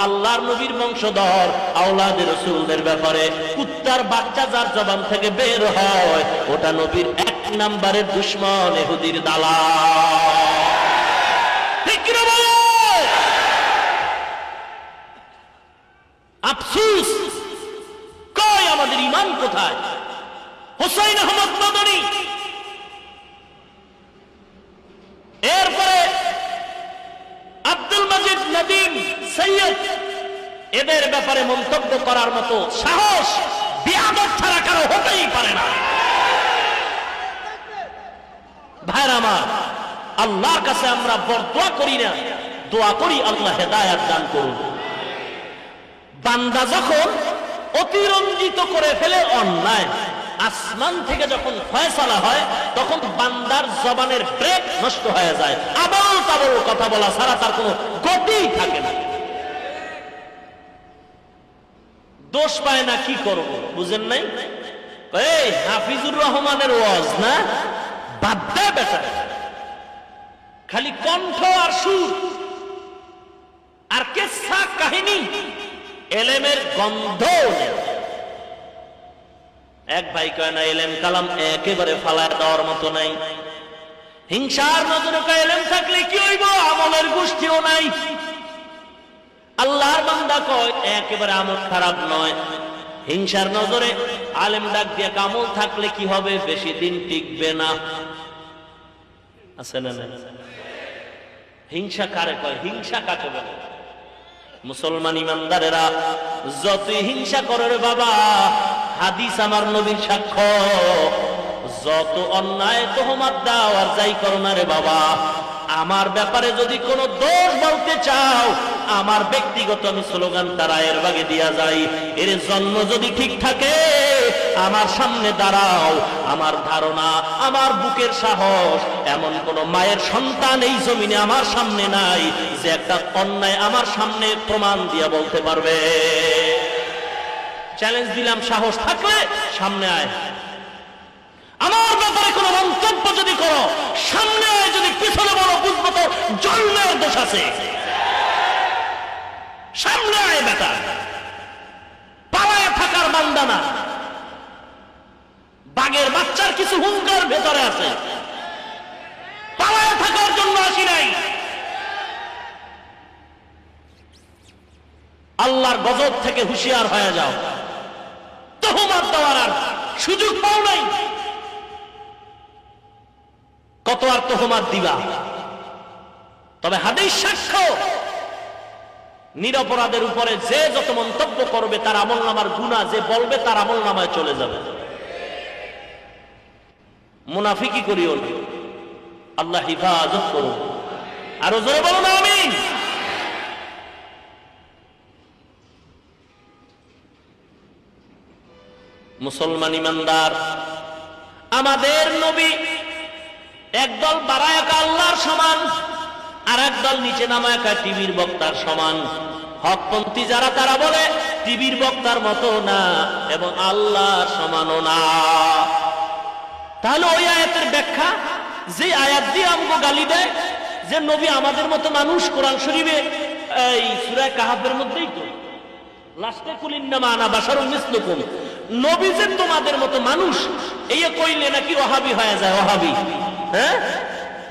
আল্লাহর নবীর বংশধর আওলাদে রাসূলদের ব্যাপারে কুত্তার বাচ্চা যার জবান থেকে বের হয়, ওটা নবীর এক নম্বরের দুশমন, ইহুদির দালাল। ঠিক কি না বলো? আফসোস, কই আমাদের ঈমান কোথায়? হুসাইন আহমদ মাদনী, এরপরে আব্দুল মাজিদ নদীম, সৈয়দ, এদের ব্যাপারে মন্তব্য করার মতো সাহস বিয়াদত ছাড়া কারো হতেই পারে না। ভাইরা আমার, আল্লাহর কাছে আমরা বরদোয়া করি না, দোয়া করি আল্লাহ হেদায়েত দান করুন। বান্দা যখন অতিরঞ্জিত করে ফেলে অন্যায়, আসমান থেকে যখন ফয়সালা হয়, তখন বান্দার জবানের ব্রেক নষ্ট হয়ে যায়, আবল তাবল কথা বলা ছাড়া তার কোনো গতি থাকে না। দোষ পায় না, কি করব বুঝেন নাই? এই হাফিজুর রহমানের ওয়াজ না, বাদ দে বেটা, খালি কণ্ঠ আর সুর আর কিসসা কাহিনী, এলেমের গন্ধ নেই। এক ভাই কয় না, এলেম কালাম একেবারে ফালায় দেওয়ার মতো নাই। হিংসার নজরে কয় এলেম থাকলে কি হইব, আমলের গোষ্ঠীও নাই। আল্লাহর বান্দা কয় একেবারে আমল খারাপ নয়। হিংসার নজরে আলেম ডাক দিয়ে আমল থাকলে কি হবে, বেশি দিন টিকবে না। আছে না? হিংসা কারে কয়? হিংসা কাকে বলে? মুসলমান ইমানদারেরা যতই হিংসা করে রে বাবা, হাদিস আমার নবীর সাক্ষ্য, যত অন্যায় তোহমাত দাও আর যাই করো না রে বাবা, আমার ব্যাপারে যদি কোনো দোষ বলতে চাও, আমার ব্যক্তিগত আমি স্লোগান তারা এর বাগে দিয়া যাই, এর জন্ম যদি ঠিক থাকে আমার সামনে দাঁড়াও। আমার ধারণা, আমার বুকের সাহস, এমন কোন মায়ের সন্তান এই জমিনে আমার সামনে নাই যে একটা অন্যায় আমার সামনে প্রমাণ দিয়া বলতে পারবে। চ্যালেঞ্জ দিলাম, সাহস থাকলে সামনে আয়। আমার ব্যাপারে কোনো মন্তব্য যদি করো, সামনে আয়, যদি পিছনে বলো বুঝবো তো জন্মের দোষ আছে। সামনে আয় বেটা, পালায় থাকার বান্দা না। বাঘের বাচ্চার কিছু হুঙ্কার ভেতরে আছে, পালায় থাকার জন্য আসি নাই। আল্লাহর গজব থেকে হুঁশিয়ার হয়ে যাও, তোহমাত দেওয়ার আর সুযোগ পাও নাই। কত আর তোহমাত দিবা? তবে হাদিস সাক্ষ্য, নিরপরাধের উপরে যে যত মন্তব্য করবে তার আমলনামার গুনাহ যে বলবে তার আমলনামায় চলে যাবে। মুনাফিকি করিও না, আল্লাহ হিফাজত করুন। আরো জোরে বলুন আমিন। মুসলমান ইমানদার, আমাদের নবী একদল বাড়ায় আল্লাহর সমান, আর একদল নিচে নামায় টিভির বক্তার সমান। হকপন্থী যারা তারা বলে টিভির বক্তার মতো না এবং আল্লাহর সমানও না। তাহলে ওই আয়াতের ব্যাখ্যা, যে আয়াত দিয়ে আমগো গালি দেয় যে নবী আমাদের মতো মানুষ, কোরআন শরীফে এই সূরা কাহাফের মধ্যেই তো লাস্টে কুল ইন্নামা আনা বাশারুম মিসলুকুম, নবী যে তোমাদের মতো মানুষ, এই কইলে নাকি ওয়াহাবি হয়ে যায়। ওয়াহাবি, হ্যাঁ,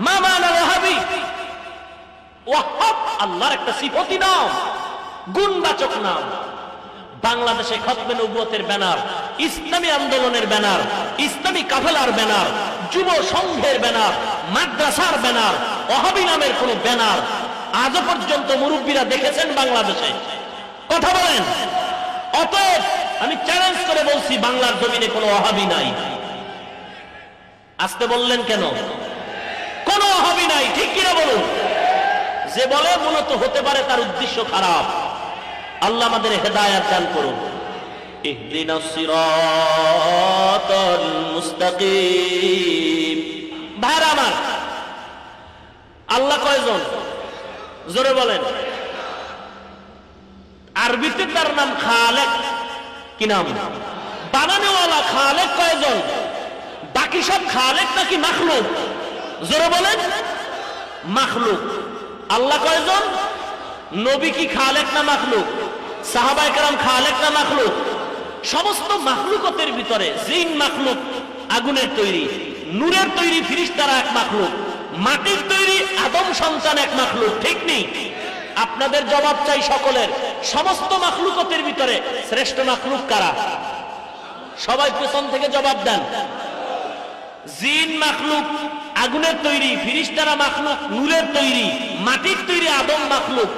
মা মানা ওয়াহাবি। ওয়াহাব আল্লাহর একটা সিফতি নাম, গুণবাচক নাম। বাংলাদেশে খতমে নবুয়তের ব্যানার, ইসলামী আন্দোলনের ব্যানার, ইসলামী কাফেলার ব্যানার, যুব সংঘের ব্যানার, মাদ্রাসার ব্যানার, ওয়াহাবি নামের কোন ব্যানার আজও পর্যন্ত মুরব্বীরা দেখেছেন বাংলাদেশে? কথা বলেন। অতএব আমি চ্যালেঞ্জ করে বলছি, বাংলার জমিনে কোনো ওয়াহাবি নাই। আসতে বললেন কেন? কোনো ওয়াহাবি নাই, ঠিক কিনা বলুন? যে বলে মূলত হতে পারে তার উদ্দেশ্য খারাপ। আল্লাহ আমাদের হেদায়েত দান করুন। ইহদিনাস সিরাতাল মুস্তাকিম। ভাইরা আমার, আল্লাহ কয়জন? জোরে বলেন। আরবিতে তার নাম খালেক। কি নাম? বানানেওয়ালা। খালেক কয়জন? বাকি সব খালেক নাকি মাখলুক? জোরে বলেন। মাখলুক। আল্লাহ কয়জন? নবী কি খালেক না মাখলুক? সাহাবায়ে কেরাম খালেক না মাখলুক? সমস্ত মাখলুকতের ভিতরে জিন মাখলুক, আগুনের তৈরি, নূরের তৈরি ফেরেশতারা এক মাখলুক, মাটির তৈরি আদম সন্তান এক মাখলুক, ঠিক নেই? আপনাদের জবাব চাই সকলের। সমস্ত মাখলুকতের ভিতরে শ্রেষ্ঠ মাখলুক কারা? সবাই পেছন থেকে জবাব দেন। জিন মাখলুক, আগুনের তৈরি, ফেরেশতারা মাখলুক, নূরের তৈরি, মাটির তৈরি আদম মাখলুক।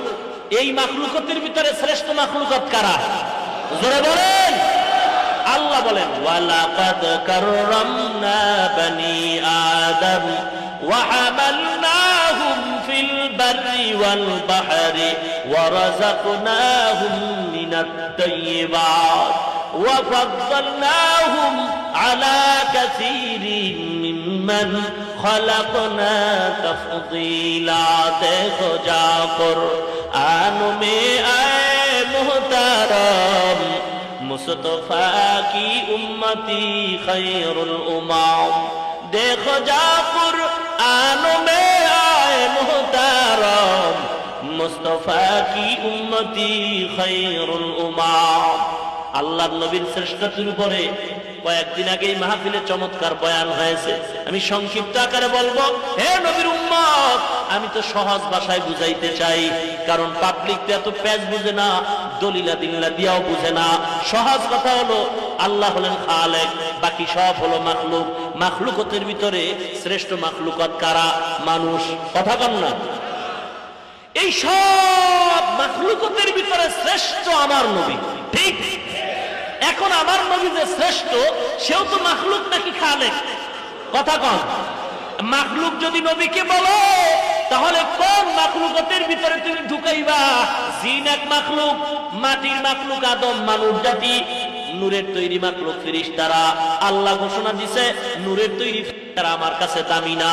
এই মাখলুকতের ভিতরে শ্রেষ্ঠ মাখলুকত কারা? জোরে বলেন। আল্লাহ বলেন, ওয়ালাকাদ কাররামনা বানি আদম ওয়া হামালনাহুম ফিল বাররি ওয়াল বাহরি ওয়া রাযাকনাহুম মিনাত তাইয়্যিবাত ওয়া ফাদ্দালনাহুম আলা কাসীরিন মিম্মান খালাকনা তাফদীলা। দেখো যাকর আনো মে আয়ে মুহতারাম मुस्तफा की उम्मती खैरुल उम्म। देखो जा कुरआन में आए मुहतारम मुस्तफा की उम्मती खैरुल उम्म। আল্লাহর নবীর শ্রেষ্ঠত্বের উপরে কয়েকদিন আগেই মাহফিলে চমৎকার বয়ান হয়েছে। আমি সংক্ষিপ্ত আকারে বলবো। হে নবীর উম্মত, আমি তো সহজ ভাষায় বুঝাইতে চাই, কারণ পাবলিক তো এত প্যাচ বুঝে না, দলিলা দিল্লা দিয়াও বুঝে না। সহজ কথা হলো, আল্লাহ হলেন খালেক, বাকি সব হলো মাখলুক। মাখলুকতের ভিতরে শ্রেষ্ঠ মাখলুকত কারা? মানুষ। কথা কন না? এই সব মাখলুকতের ভিতরে শ্রেষ্ঠ আমার নবী, ঠিক? এখন আমার নবী যে শ্রেষ্ঠ, সেও তো মাখলুক নাকি খালেক? কথা কন। মাখলুক যদি নবীকে বলো, তাহলে কোন মাখলুকতের ভিতরে তুমি ঢুকাইবা? জিন এক মাখলুক, মাটির মাখলুক আদম মানব জাতি, নূরের তৈরি মাখলুক ফেরেশতারা। আল্লাহ ঘোষণা দিছে, নূরের তৈরি ফেরেশতারা আমার কাছে দামি না,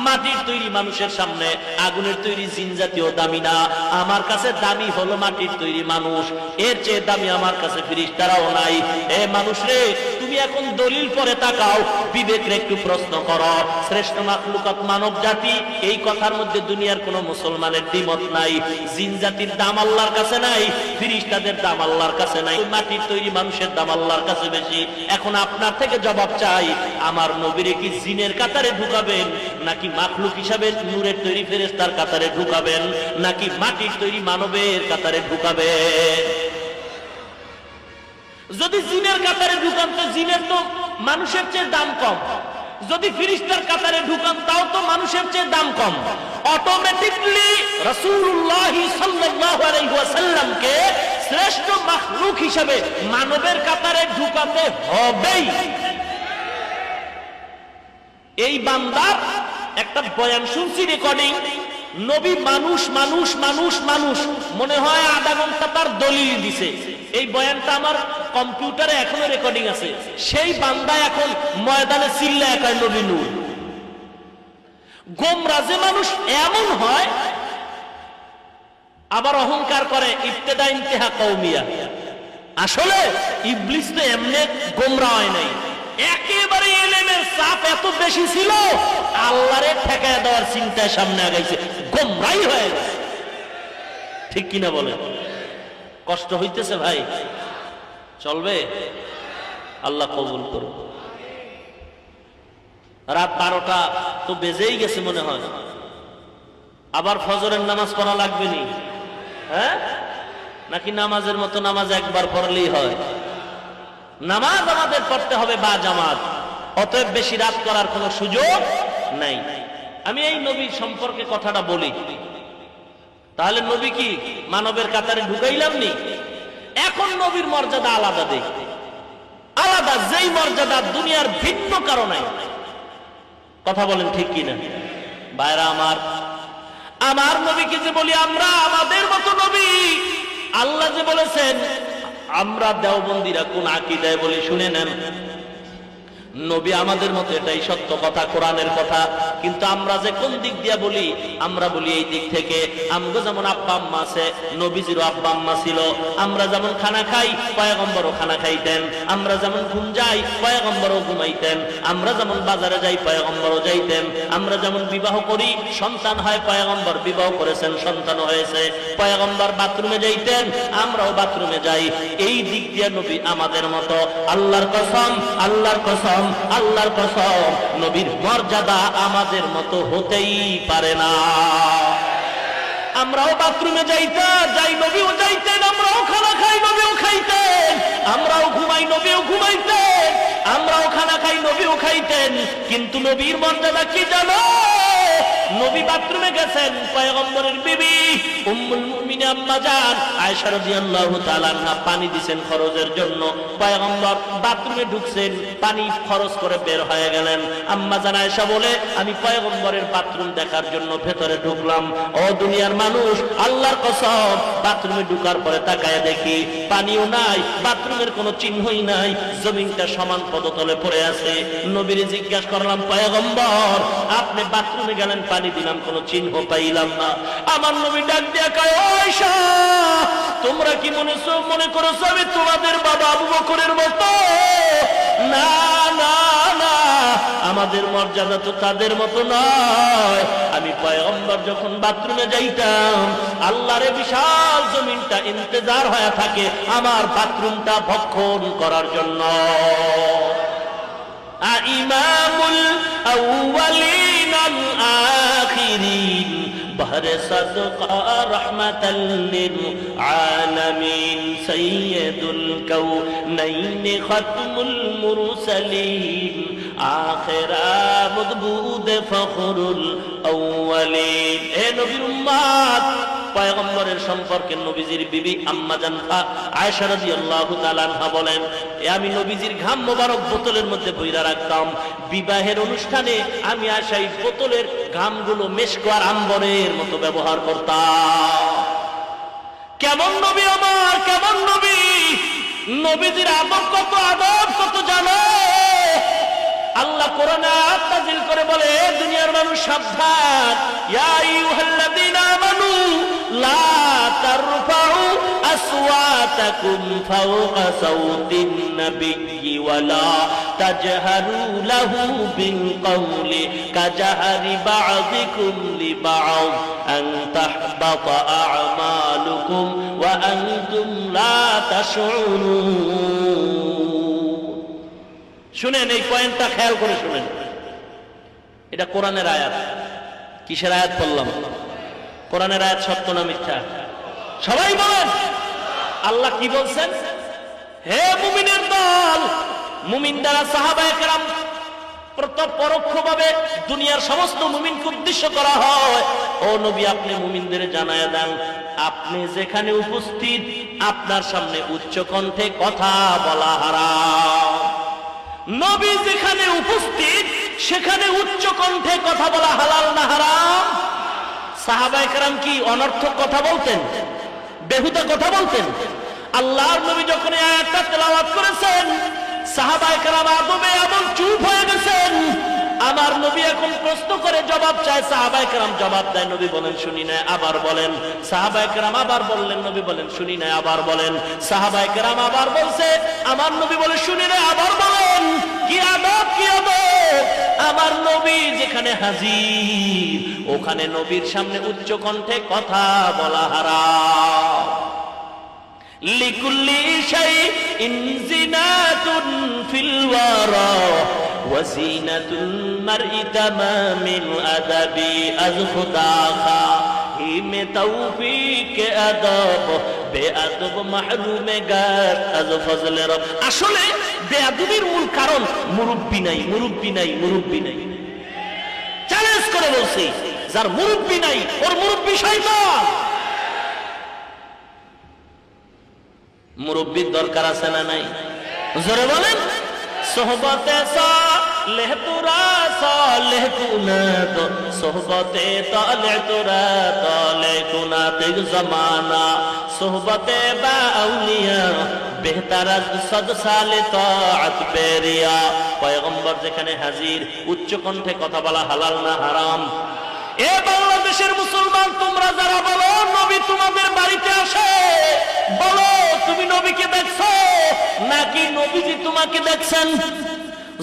মাটির তৈরি মানুষের সামনে আগুনের তৈরি জিন জাতীয় দামি না। আমার কাছে দামি হলো মাটির তৈরি মানুষ, এর চেয়ে দামি আমার কাছে ফেরেশতারাও নাই। এ মানুষ রে, তুমি এখন দলিল পরে তাকাও, বিবেকরে একটু প্রশ্ন করো। শ্রেষ্ঠ মাখলুকাত মানব জাতি, এই কথার মধ্যে দুনিয়ার কোন মুসলমানের দ্বিমত নাই। জিন জাতির দাম আল্লাহর কাছে নাই, ফেরেশতাদের দাম আল্লাহর কাছে নাই, মাটির তৈরি মানুষের দাম আল্লাহর কাছে বেশি। এখন আপনার থেকে জবাব চাই, আমার নবীরে কি জিনের কাতারে ঢুকাবেন, নাকি মাখলুক হিসাবে নূরের তৈরি ফেরেশতার কাতারে ঢুকাবেন, নাকি মাটির তৈরি মানবের কাতারে ঢুকাবেন? যদি জিনের কাতারে ঢুকান, তো জিনের তো মানুষের চেয়ে দাম কম। যদি ফেরেশতার কাতারে ঢুকান, তাও তো মানুষের চেয়ে দাম কম। অটোমেটিকলি রাসূলুল্লাহ সাল্লাল্লাহু আলাইহি ওয়াসাল্লামকে শ্রেষ্ঠ মাখলুক হিসাবে মানবের কাতারে ঢুকাতে হবেই। এই বান্দার একটা বয়ান শুনছি, রেকর্ডিং। নবী মানুষ মানুষ মানুষ মানুষ, মনে হয় আধা ঘন্টা তার দলিল দিছে। এই বয়ানটা আমার কম্পিউটারে এখনো রেকর্ডিং আছে। সেই বান্দা এখন ময়দানে চিল্লায় কয় নবী নূর। গোমরাজে মানুষ এমন হয়, আবার অহংকার করে ইবতেদা ইন্তেহা কওমিয়া। আসলে ইবলিস তো এমনি গোমরা হয় নাই, একেবারে ইলমের চাপ এত বেশি ছিল, আল্লাহরে ঠেকায় দেওয়ার চিন্তায় সামনে আগাইছে, গোমরাই হয়ে গেছে। ঠিক কিনা বলে? কষ্ট হইতেছে ভাই? চলবে? আল্লাহ কবুল করুন। রাত 12টা তো বেজেই গেছে মনে হয়, আবার ফজরের নামাজ পড়া লাগবে নি? হ্যাঁ, নাকি নামাজের মতো নামাজ একবার পড়লেই হয়? নামাজ আমাদের পড়তে হবে বা জামাত, অতএব বেশি রাত করার কোনো সুযোগ নাই। আমি এই নবী সম্পর্কে কথাটা বলি, তাহলে নবী কি মানবের কাতারে ঢুকাইলাম নি? এখন নবীর মর্যাদা আলাদা, দেখ আলাদা, যেই মর্যাদা দুনিয়ার ভিন্ন কারণে। কথা বলেন ঠিক কিনা ভাইরা আমার? আমার নবীকে যে বলি আমরা আমাদের মতো নবী, আল্লাহ যে বলেছেন, আমরা দেওবন্দিরা কোন আকীদায় বলি শুনে নেন, নবী আমাদের মতো, এটাই সত্য কথা, কোরআনের কথা। কিন্তু আমরা যে কোন দিক দিয়ে বলি, আমরা বলি এই দিক থেকে, আমগো যেমন আব্বা আম্মা আছে, নবীজিরও আব্বা আম্মা ছিল। আমরা যেমন খানা খাই, পয়গম্বরও খানা খাইতেন। আমরা যেমন ঘুম যাই, পয়গম্বরও ঘুমাইতেন। আমরা যেমন বাজারে যাই, পয়গম্বরও যাইতেন। আমরা যেমন বিবাহ করি, সন্তান হয়, পয়গম্বর বিবাহ করেছেন, সন্তান হয়েছে। পয়গম্বর বাথরুমে যাইতেন, আমরাও বাথরুমে যাই। এই দিক দিয়ে নবী আমাদের মতো। আল্লাহর কসম, আল্লাহর কসম, আল্লাহর কসম, নবীর মর্যাদা আমাদের মতো হতেই পারে না। আমরাও বাথরুমে যাই, নবীও যাইতেন। আমরাও খানা খাই, নবীও খাইতেন। আমরাও ঘুমাই, নবীও ঘুমাইতেন। আমরাও খানা খাই, নবীও খাইতেন। কিন্তু নবীর মর্যাদা কি জানো? নবী বাথরুমে গেছেন, পয়গম্বরের বিবি উম্মুল মুমিনিন আম্মা জান আয়েশা রাদিয়াল্লাহু তাআলা আনহা পানি দিবেন খরচের জন্য। পয়গম্বর বাথরুমে ঢুকছেন, পানি খরচ করে বের হয়ে গেলেন। আম্মা জান আয়েশা বলে, আমি পয়গম্বরের বাথরুম দেখার জন্য ভেতরে ঢুকলাম। ও দুনিয়ার মানুষ, আল্লাহর কসম, বাথরুমে ঢুকার পরে তাকায় দেখি পানিও নাই, বাথরুমের কোনো চিহ্নই নাই, জমিনটা সমান পদতলে পড়ে আছে। নবীরে জিজ্ঞাসা করলাম, পয়গম্বর আপনি বাথরুমে গেলেন, পানি দিলাম, কোনো চিহ্ন পাইলাম না। আমার নবী ডাক দিয়া কয়, ও আয়েশা, তোমরা কি মনে করেছো আমি তোমাদের বাবা আবু বকরের মতো? না না না, আমাদের মর্যাদা তো তাদের মতো নয়। আমি পয়গম্বর যখন বাথরুমে যাইতাম, আল্লাহরে বিশাল জমিনটা ইন্তজার হয়ে থাকে আমার বাথরুমটা ভক্ষণ করার জন্য। ইমামুল আউয়ালিন আল আখিরিন বহরে সাদকা রাহমাতাল লিল আলামিন সাইয়্যিদুল কাউনাইন খাতমুল মুরসালিন আখিরা মুদবুদ ফখরুল আউয়ালিন। হে নবীর উম্মত, পয়গম্বরের সম্পর্কে নবীজির বিবি আম্মা জান আয়েশা রাদিয়াল্লাহু তাআলা আনহা বলেন, আমি নবীজির ঘাম মোবারক বোতলের মধ্যে বইরা রাখতাম। বিবাহের অনুষ্ঠানে আমি আয়েশা এই বোতলের ঘামগুলো মেশক আর আম্বরের মতো ব্যবহার করতাম। কেমন নবী আমার, কেমন নবী! নবীজির আদব কত, আদব কত জানো? আল্লাহ কোরআনে আয়াত নাযিল করে বলে, দুনিয়ার মানুষ সাবধান, ইয়া আইয়ুহাল্লাযীনা আমানু লা তারফাউ আসওয়াতাকুম ফাওকা সাওতিন নাবিয়্যি ওয়া লা তাজহারু লাহু বিল কওলি কাজাহরি বা'যিকুম লিবা'দ আন তাহবাতা আ'মালুকুম ওয়া আনতুম লা তাশউরুন। শুনেন, এই পয়েন্টটা খেয়াল করে শুনেন, এটা কোরআনের আয়াত। কিসের আয়াত বললাম? কোরআনের আয়াত। সত্য না মিথ্যা? সবাই বলেন। আল্লাহ কি বলছেন? হে মুমিনের দল, মুমিন দ্বারা সাহাবায়ে কেরাম পরোক্ষভাবে দুনিয়ার সমস্ত মুমিনকে উদ্দেশ্য করা হয়। ও নবী, আপনি মুমিনদের জানায়া দেন, আপনি যেখানে উপস্থিত, আপনার সামনে উচ্চ কণ্ঠে কথা বলা হারাম। নবী যেখানে উপস্থিত, সেখানে উচ্চ কণ্ঠে কথা বলা হালাল না হারাম? সাহাবায়ে কেরাম কি অনর্থক কথা বলতেন? বেহুদা কথা বলতেন? আল্লাহর নবী যখন এই আয়াতটা তেলাওয়াত করেছেন, সাহাবায়ে কেরাম আদবে এমন চুপ হয়ে গেছেন। আমার নবী নবী এখন প্রশ্ন করে জবাব চায়, সাহাবায়ে কেরাম জবাব দেয়, নবী বলেন শুনি না, আবার বলেন। সাহাবায়ে কেরাম আবার বললেন, নবী বলেন শুনি না, আবার বলেন। সাহাবায়ে কেরাম আবার বলছে, আমার নবী বলে শুনি না, আবার বলেন। কি আদব, কি আদব! আমার নবী যেখানে হাজির ওখানে নবীর সামনে উচ্চ কণ্ঠে কথা বলা হারাম। লিকুল্লি শাইইন জিনাতুন ফিল ওয়ারা ওয়া জিনাতুল মারই তামামিল আদাবি আজ খুদা খা হিমে তৌফিক আদব বেআদব মাহরুমে গাত আজ ফজলে রব। আসলে বেয়াদবির মূল কারণ মুরব্বি নাই, মুরব্বি নাই, মুরব্বি নাই। চ্যালেঞ্জ করে বলছি, যার মুরব্বি নাই ওর মুরব্বি শয়তান। মুরব্বির দরকার আছে না নাই? জোরে বলেন। সোহবতে সালেহ তুরা সালেহ কুনাত, সোহবতে তালে তুরা তালে কুনাত জামানা, সোহবতে বা আউলিয়া বেহতার সদ সালে তাআত বেরিয়া। পয়গম্বর যেখানে হাজির উচ্চ কণ্ঠে কথা বলা হালাল না হারাম? এ বাংলাদেশের মুসলমান তোমরা যারা বলো নবী তোমাদের বাড়িতে আসে, বলো তুমি নবীকে দেখছো নাকি নবীজি তোমাকে দেখছেন?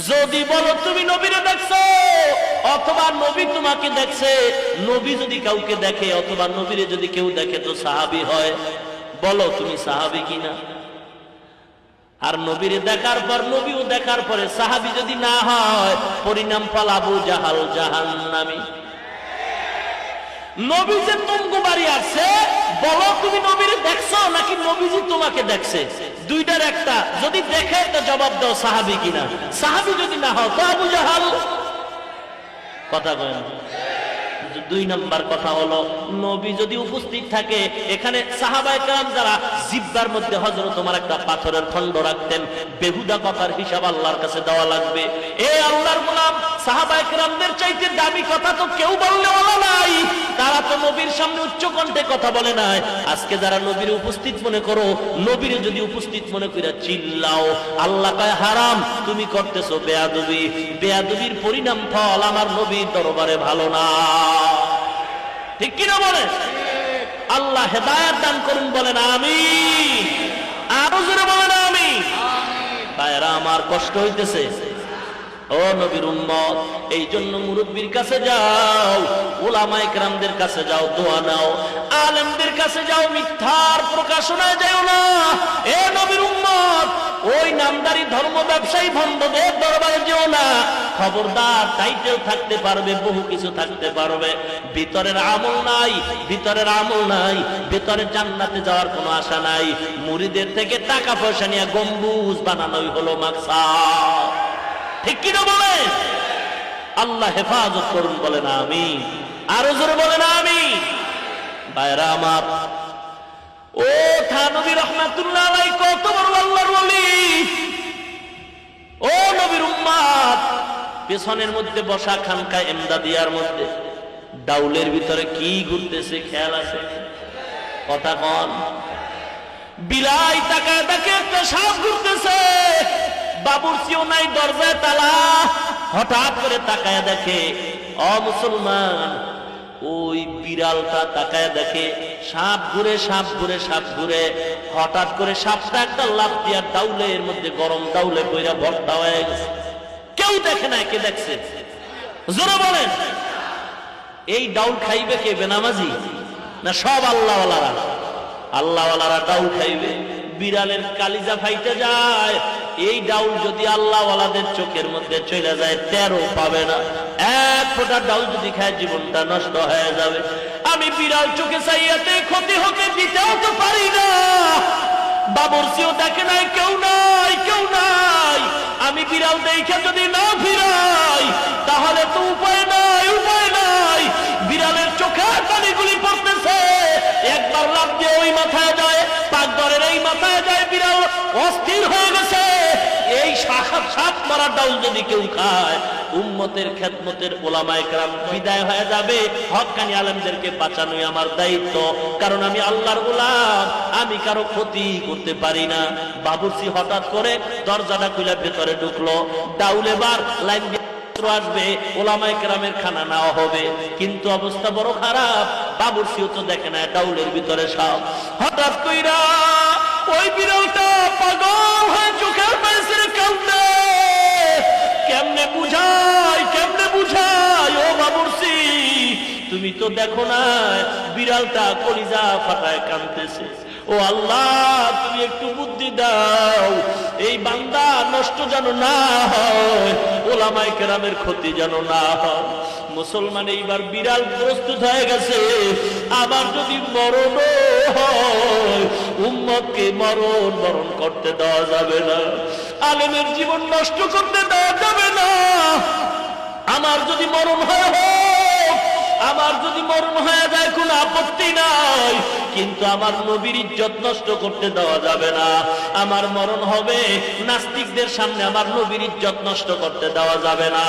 যদি বলো তুমি নবীরে দেখছো অথবা নবী তোমাকে দেখছে, নবী যদি কাউকে দেখে অথবা নবীরে যদি কেউ দেখে তো সাহাবী হয়। বলো তুমি সাহাবী কিনা? আর নবীরে দেখার পর, নবীও দেখার পরে সাহাবী যদি না হয়, পরিণাম ফল আবু জাহাল জাহান্নামী। নবী যে তুমগো বাড়ি আসছে, বলো তুমি নবীরে দেখছো নাকি নবীজি তোমাকে দেখছে? দুইটার একটা। যদি দেখে তো জবাব দাও সাহাবী কিনা। সাহাবী যদি না হও তো আবু জাহাল। কথা কয়। দুই নাম্বার কথা হলো, নবী যদি উপস্থিত থাকে এখানে, সাহাবায়ে কেরাম যারা জিহ্বার মধ্যে হযরত ওমর একটা পাথরের খণ্ড রাখতেন, বেহুদা কথার হিসাব আল্লাহর কাছে দেওয়া লাগবে। এ আল্লাহর গোলাম, সাহাবায়ে কেরামদের চাইতে দামি কথা তো কেউ বললে ওলা নাই। তারা তো নবীর সামনে উচ্চ কণ্ঠে কথা বলে নাই। আজকে যারা নবীর উপস্থিত মনে করো, নবীরে যদি উপস্থিত মনে করে চিল্লাও, আল্লাহ কয় হারাম, তুমি করতেছো বেয়াদবি। বেয়াদবির পরিণাম ফল আমার নবীর দরবারে ভালো না। ঠিক কিনা বলে? আল্লাহ হেদায়েত দান করুন, বলেন আমিন। আরো জোরে বলেন আমিন। ভাইরা আমার কষ্ট হইতেছে। ও নবীর উম্মত, এই জন্য মুরব্বির কাছে যাও, উলামায়ে কেরামদের কাছে যাও, দোয়া নাও, আলেমদের কাছে যাও, মিথ্যার প্রকাশনায় যাও না। এ নবীর উম্মত, ওই নামদারি ধর্ম ব্যবসায়ী ভণ্ডদের দরবারে যেও না। খবরদার, টাইটেল থাকতে পারবে, বহু কিছু থাকতে পারবে, ভিতরের আমল নাই, ভিতরের আমল নাই, ভিতরে জান্নাতে যাওয়ার কোনো আশা নাই। মুরিদের থেকে টাকা পয়সা নিয়ে গম্বুজ বানানোই হলো মাকসাদ। ঠিক কিনা বলেন? আল্লাহ হেফাজত করুন, বলেন আমিন। আরো জোরে বলেন আমিন। ভাইরা আমার, ও থানবী রহমাতুল্লাহ আলাইহি কত বড় আল্লাহর ওলি। ও নবীর উম্মত, পেছনের মধ্যে বসা খানকায় এমদাদিয়ার মধ্যে ডাউলের ভিতরে কি ঘুরতেছে খেয়াল আছে? কথা কন। বিলাই তাকায় দেখে একটা সাপ ঘুরতেছে, বাবুর্চিও নাই, দরজায় তালা। হঠাৎ করে তাকায় দেখে, ও মুসলমান, ওই বিড়ালটা তাকায় দেখে সাপ ঘুরে, সাপ ঘুরে, সাপ ঘুরে। হঠাৎ করে সাপটা একটা লাফ দিয়া ডাউলের মধ্যে, গরম ডাউলে কইরা ভর্তা হয়ে গেছে। কেউ দেখে না, কে দেখছে? জোরে বলেন। এই ডাউল খাইবে কে? বেনামাজি না সব আল্লাহওয়ালারা? আল্লাহওয়ালারা ডাউল খাইবে। বিড়ালের কালিজা ফাইতে যায়। এই ডাউল যদি আল্লাহওয়ালাদের চোখের মধ্যে চলে যায়, 13 পাবে না। এক ফোঁটা ডাউল যদি খায় জীবনটা নষ্ট হয়ে যাবে। আমি বিড়াল চোখে চাইয়াতে ক্ষতি হতে দিতেও তো পারি না। বাবুর্চিও দেখে নাই, কেউ নাই, কেউ নাই। আমি বিড়াল দেখে যদি না ফিরাই তাহলে তো উপায় নাই, উপায় নাই। বিড়ালের চোখে পানিগুলি পড়তেছে, একবার লাফ দিয়ে ওই মাথায় যায়, পাকঘরের এই মাথায় যায়, বিড়াল অস্থির হয়ে গেছে। এই সাপ মারা ডাউল যদি কেউ খায়, উম্মতের খেদমতের উলামায়ে কেরাম বিদায় হয়ে যাবে। হক্কানি আলেমদেরকে বাঁচানোই আমার দায়িত্ব, কারণ আমি আল্লাহর গোলাম, আমি কারো ক্ষতি করতে পারি না। বাবুর্চি হঠাৎ করে দরজাটা খুলে ভেতরে ঢুকলো, ডাউল এবার লাইন আসবে, ওলামায়ে কেরামের খানা নেওয়া হবে, কিন্তু অবস্থা বড় খারাপ। বাবুর্চিও তো দেখে না, ডাউলের ভিতরে সব। হঠাৎ কইরা ওই বিড়ালটা পাগল হয়ে চোখের পানি ছেড়ে কাঁদে। কেমনে বুঝাই ও বাবুর্চি, তুমি তো দেখো না বিড়ালটা কলিজা ফাটায় কাঁদতেছে। ও আল্লাহ, তুমি একটু বুদ্ধি দাও, এই বান্দা নষ্ট যেন না হয়, ওলামায়ে কেরামের ক্ষতি যেন না হয়। মুসলমান এইবার বিড়াল প্রস্তুত হয়ে গেছে, আবার যদি মরণ হয় উম্মতকে বরণ করতে দেওয়া যাবে না, আলেমের জীবন নষ্ট করতে দেওয়া যাবে না। আমার যদি মরণ হয় যায় কোনো আপত্তি নাই, কিন্তু আমার নবীর ইজ্জত নষ্ট করতে দেওয়া যাবে না। আমার মরণ হবে, নাস্তিকদের সামনে আমার নবীর ইজ্জত নষ্ট করতে দেওয়া যাবে না।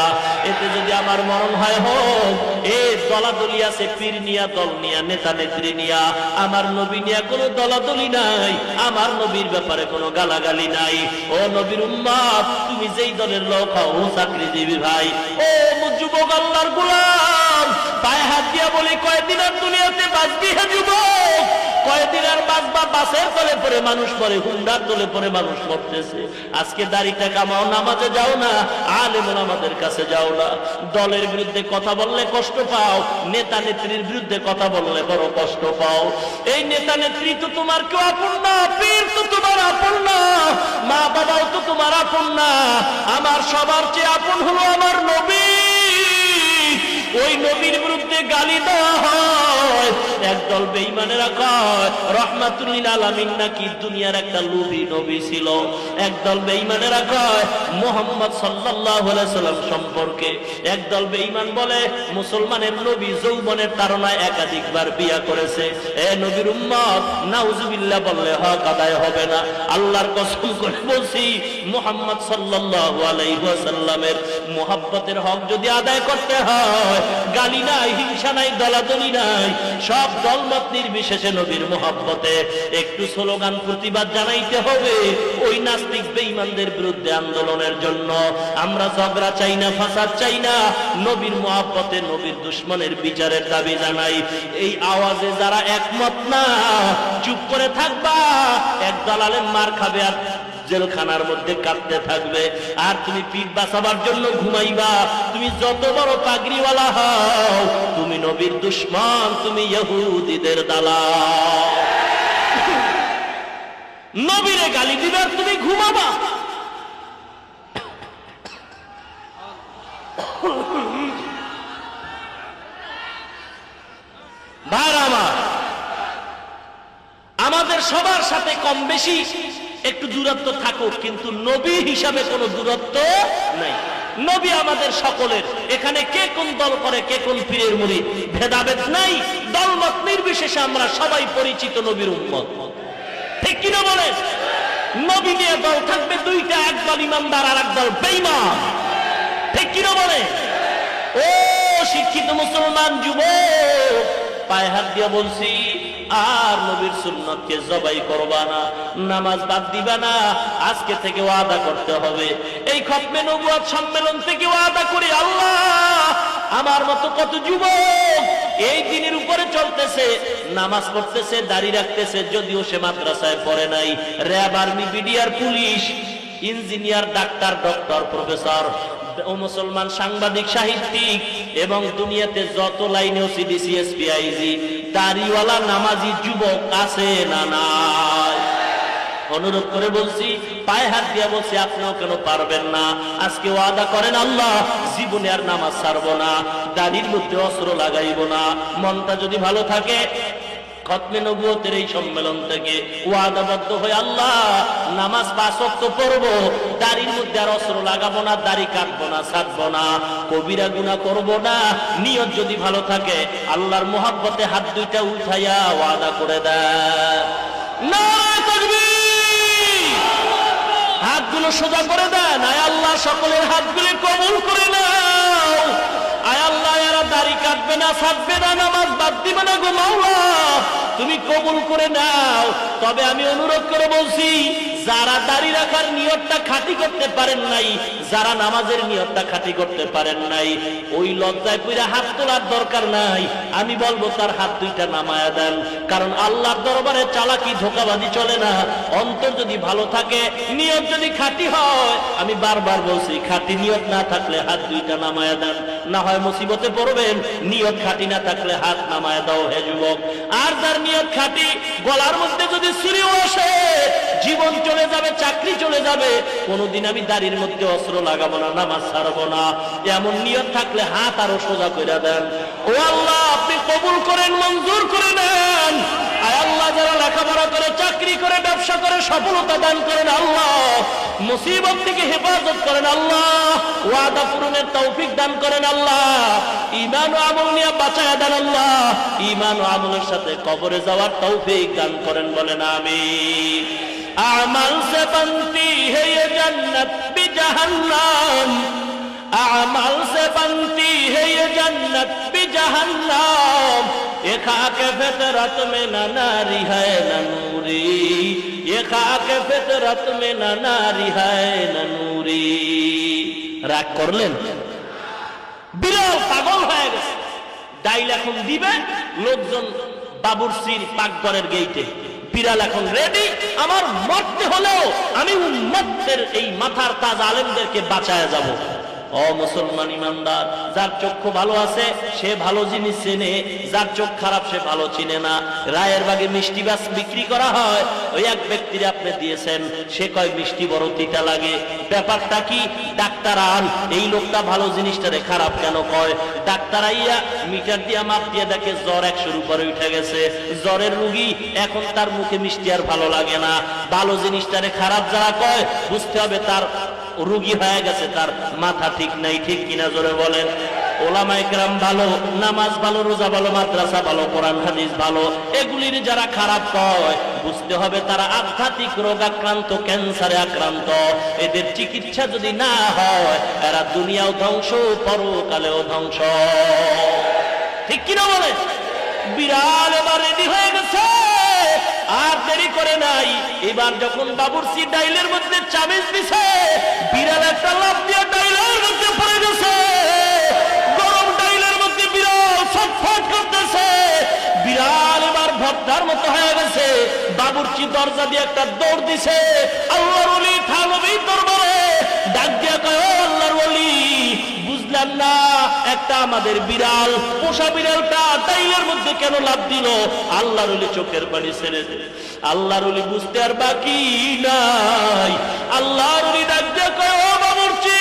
এতে যদি আমার মরণ হয় হোক, এই দলাদলি আছে, পীর নিয়া, দল নিয়া, নেতা নেত্রী নিয়া, আমার নবী নিয়া কোনো দলাদলি নাই, আমার নবীর ব্যাপারে কোনো গালাগালি নাই। ও নবীর উম্মত, তুমি যেই দলের লোক হও, চাকরিজীবী ভাই, ও যুবক আল্লাহর গোলাম, পায়ে হাত দিয়া বলি, কয়দিন আর দুনিয়াতে বাঁচবি হে যুবক? কয়দিন আর বাঁচবা? বাসের তলে পরে মানুষ মরে, হুন্ডার তলে পরে মানুষ মরতেছে। আজকে দাড়িটা কামাও, নামাজে যাও না, আলেম ওলামাদের কাছে যাও না। দলের বিরুদ্ধে কথা বললে কষ্ট পাও, নেতা নেত্রীর বিরুদ্ধে কথা বললে বড় কষ্ট পাও। এই নেতা নেত্রী তো তোমার কেউ আপন না, পীর তো তোমার আপন না, মা বাবাও তো তোমার আপন না। আমার সবার চেয়ে আপন হলো আমার নবী। ওই নবীর বিরুদ্ধে গালি দেওয়া হয়, একদল বেঈমানেরা কয় রাহমাতুল লিল আলামিন নাকি দুনিয়ার একটা লোভী নবী ছিল। একদল বেঈমানেরা কয় মুহাম্মদ সাল্লাল্লাহু আলাইহি সাল্লাম সম্পর্কে, একদল বেঈমান বলে মুসলমানের নবী যৌবনের তাড়নায় একাধিকবার বিয়ে করেছে। এ নবীর উম্মত, নাউজুবিল্লাহ বললে হক আদায় হবে না। আল্লাহর কসম করে বলছি, মুহাম্মদ সাল্লাল্লাহু আলাইহি ওয়াসাল্লামের মুহাব্বতের হক যদি আদায় করতে হয়, গালি নাই, হিংসা নাই, দলাদলি নাই, সব দলমত নির্বিশেষে নবীর মুহাব্বতে একটু স্লোগান, প্রতিবাদ জানাইতে হবে। ওই নাস্তিক বেঈমানদের বিরুদ্ধে আন্দোলনের জন্য আমরা ঝগড়া চাই না, ফাসাদ চাই না, নবীর মুহাব্বতে নবীর দুশমনের বিচারের দাবি জানাই। এই আওয়াজে যারা একমত না, চুপ করে থাকবা, একদল আলেম মার খাবে আর জেলখানার মধ্যে কাঁদতে থাকবে, আর তুমি পিঠ বাঁচাবার জন্য ঘুমাইবা। তুমি যত বড় পাগড়িওয়ালা হও, তুমি নবীর দুশমন, তুমি ইহুদিদের দালাল। নবীরে গালি দিবার তুমি ঘুমাবা। ভাইরা আমার, আমাদের সবার সাথে কম বেশি একটু দূরত্ব থাকুক, কিন্তু নবী হিসাবে কোনো দূরত্ব নাই। নবী আমাদের সকলের। এখানে কে কোন দল করে, কে কোন পীরের মুরিদ, ভেদাভেদ নাই। দলমত নির্বিশেষে আমরা সবাই পরিচিত নবীর উম্মত। ঠিক কিনা বলেন? নবী নিয়ে দল থাকবে দুইটা, একদল ইমানদার আর একদল বেঈমান। ঠিক কিনা বলে? ও শিক্ষিত মুসলমান যুবক, পায়ে হাত দিয়া বলছি, আর নবীর সুন্নতকে জবাই করবা না, নামাজ বাদ দিবা না। আজকে থেকে ওয়াদা করতে হবে। এই খতমে নবুয়ত সম্মেলন থেকে ওয়াদা করি, আল্লাহ, আমার মতো কত যুবক এই দিনের উপরে চলতেছে, নামাজ পড়তেছে, দাড়ি রাখতেছে, যদিও সে মাদ্রাসায় পড়ে নাই, RAB, army, BDR, police, engineer, ডাক্তার, ডক্টর, প্রফেসর, ও মুসলমান, সাংবাদিক, সাহিত্যিক এবং দুনিয়াতে যত লাইনে ওসিডি, সিএসপি, আইজি, দাড়িওয়ালা নামাজি যুবক আছে না নাই? অনুরোধ করে বলছি, পায়ে হাত দিয়া বলছি, আপনিও কেন পারবেন না? আজকে ওয়াদা করেন, আল্লাহ, জীবনে আর নামাজ ছাড়বো না, দাড়ির মধ্যে অস্ত্র লাগাইবো না। মনটা যদি ভালো থাকে, খতমে নবুয়তের এই সম্মেলন থেকে ওয়াদাবদ্ধ হয়ে, আল্লাহ, নামাজ 5 ওয়াক্ত পড়বো, দাড়ির মধ্যে আর অস্ত্র লাগাবো না, দাড়ি কাটবো না, ছাড়বো না, কবিরা গুনাহ করবো না। নিয়ত যদি ভালো থাকে, আল্লাহর মুহাব্বতে হাত দুইটা উঠাইয়া ওয়াদা করে দেয়। নারে তাকবীর! হাতগুলো সোজা করে দেন। আয় আল্লাহ, সকলের হাতগুলি কবুল করে নাও। আয় আল্লাহ, এরা দাড়ি কাটবে না, ছাড়বে না, নামাজ বাদ দিবে না গো মাওলা, তুমি কবুল করে নাও। তবে আমি অনুরোধ করে বলছি, যারা দাড়ি রাখার নিয়তটা খাঁটি করতে পারেন নাই, যারা নামাজের নিয়তটা খাঁটি করতে পারেন নাই, ওই লজ্জায় পুরা হাত তোলার দরকার নাই। আমি বলবো তার হাত দুইটা নামায়া দেন, কারণ আল্লাহর দরবারে চালাকি ধোঁকাবাজি চলে না। অন্তর যদি ভালো থাকে, নিয়ত যদি খাঁটি হয়, আমি বারবার বলছি খাঁটি নিয়ত না থাকলে হাত দুইটা নামায়া দেন, না হয় মুসিবতে পড়বেন। নিয়ত খাঁটি না থাকলে হাত নামায়া দাও হে যুবক। আর যার নিয়ত খাঁটি, গলার মধ্যে যদি ছুরিও আসে, জীবন চলে যাবে, চাকরি চলে যাবে, কোনদিন আমি দাড়ির মধ্যে অস্ত্র লাগাবো না, নামাজ ছাড়বো না, এমন নিয়ত থাকলে হাত আরো সোজা করে দেন। ও আল্লাহ, আপনি কবুল করেন, মঞ্জুর করে নেন। আয় আল্লাহ, যারা লেখাপড়া করে, চাকরি করে, ব্যবসা করে সফলতা দান করেন আল্লাহ, মুসিবত থেকে হেফাজত করেন আল্লাহ, ওয়াদা পূরণের তৌফিক দান করেন আল্লাহ, ঈমান ও আমল নিয়ে বাঁচায়া দেন আল্লাহ, ঈমান ও আমলের সাথে কবরে যাওয়ার তৌফিক দান করেন, বলেন আমিন। আমাল से बनती है ये जन्नत भी जहन्नम, अमल से बनती है ये जन्नत भी जहन्नम, ये खाके फितरत में न नारी है न नूरी, ये खाके फितरत में न नारी है न नूरी। রাগ করলেন? বিড়াল পাগল হয়ে গেছে, ডাইল এখন দিবে লোকজন বাবুরচির পাকঘরের গেইটে। বিড়াল এখন রেডি, আমার মরতে হলেও আমি উম্মতের এই মাথার তাজ আলেমদেরকে বাঁচায়া যাব। ও মুসলমান ইমানদার, যার চক্ষু ভালো আছে সে ভালো জিনিস চেনে, যার চোখ খারাপ সে ভালো চিনে না। রায়ের বাগে মিষ্টি বাস বিক্রি করা হয়, ওই এক ব্যক্তির আপনি দিয়েছেন, সে কয় মিষ্টি বড় তিতা লাগে। ব্যাপারটা কি? ডাক্তার আন, এই লোকটা ভালো জিনিসটারে খারাপ কেন কয়? ডাক্তার আইয়া মিটার দিয়া মাপ দিয়ে দেখে জ্বর 100-র উপরে উঠে গেছে, জ্বরের রুগী, এখন তার মুখে মিষ্টি আর ভালো লাগে না। ভালো জিনিসটারে খারাপ যারা কয়, বুঝতে হবে তার রুগী হয়ে গেছে, তার মাথা ঠিক নাই। ঠিক কিনা জোরে বলেন? ওলামায়ে কেরাম ভালো, নামাজ ভালো, রোজা ভালো, মাদ্রাসা ভালো, কোরআন হাদিস ভালো, এগুলির যারা খারাপ কয়, বুঝতে হবে তারা আধ্যাত্মিক রোগ আক্রান্ত, ক্যান্সারে আক্রান্ত। এদের চিকিৎসা যদি না হয়, এরা দুনিয়াও ধ্বংস, পরকালেও ধ্বংস। ঠিক কিনা বলে? বিড়াল এবার রেডি হয়ে গেছে, আর দেরি করে নাই। এবার যখন বাবুরচি ডাইলের মধ্যে চামিচ দিছে, বিড়াল একটা লাফ দিয়ে ডাইলের মধ্যে পড়ে গেছে। গরম ডাইলের মধ্যে বিড়াল ছটফট করতেছে। বিড়াল এবার ভদ্রার মতো হয়ে গেছে। বাবুরচি দরজা দিয়ে একটা দৌড় দিছে আল্লাহর ওলি থানবীর দরবারে। ডাক দিয়া কয়, ও আল্লাহর ওলি, বুঝলাম না একটা আমাদের বিড়াল, পোষা বিড়ালটা ডাইলের মধ্যে কেন লাফ দিল? আল্লাহর ওলি চোখের পানি ছেড়ে দে। আল্লাহর ওলি বুঝতে আর বাকি নাই। আল্লাহর ওলি ডাক দিয়া কয়, ও বাবুরচি,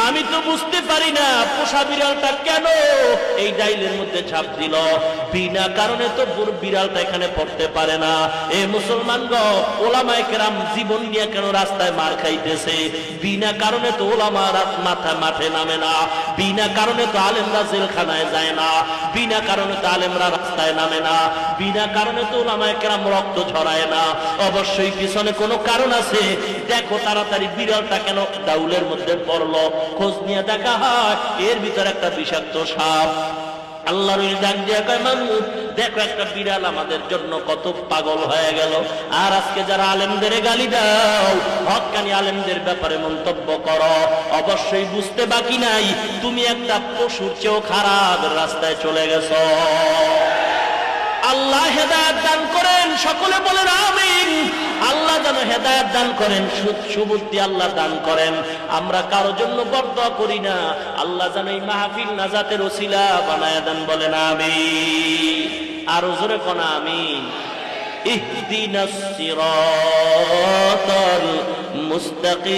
আমি তো বুঝতে পারি না পোষা বিড়ালটা কেন এই ডাইলের মধ্যে ঝাঁপ দিল। বিনা কারণে তো বিড়ালটা এখানে পড়তে পারে না। এ মুসলমানগণ, ওলামায়ে কেরাম জীবন নিয়ে কেন রাস্তায় মার খাইতেছে? বিনা কারণে তো ওলামারা মাঠে নামে না, বিনা কারণে তো আলেমরা জেলখানায় যায় না, বিনা কারণে তো আলেমরা রাস্তায় নামে না, বিনা কারণে তো ওলামায়ে কেরাম রক্ত ঝরায় না। অবশ্যই পিছনে কোনো কারণ আছে। দেখো তাড়াতাড়ি বিড়ালটা কেন ডাউলের মধ্যে পড়লো। খোঁজ নিয়ে দেখা হয় এর ভিতরে একটা বিষাক্ত সাপ। আল্লাহর ওই ডাক দিয়ে কয়, মানুষ দেখো একটা বিড়াল আমাদের জন্য কত পাগল হয়ে গেল। আর আজকে যারা আলেমদের গালি দাও, হক্কানি আলেমদের ব্যাপারে মন্তব্য করো, অবশ্যই বুঝতে বাকি নাই তুমি একটা পশুর চেয়েও খারাপ রাস্তায় চলে গেছো। আল্লাহ হেদায়েত দান করেন, সকলে বলেন আমিন। আল্লাহ যেন হেদায়েত দান করেন, সুবুদ্ধি আল্লাহ দান করেন। আমরা কারো জন্য বরদোয়া করি না, আল্লাহ যেন এই মাহফিল নাজাতের ওসিলা বানায় দেন, বলেন আমিন। আরো জোরে কোন আমিন। ইহদিনাস সিরাতাল মুস্তাকিম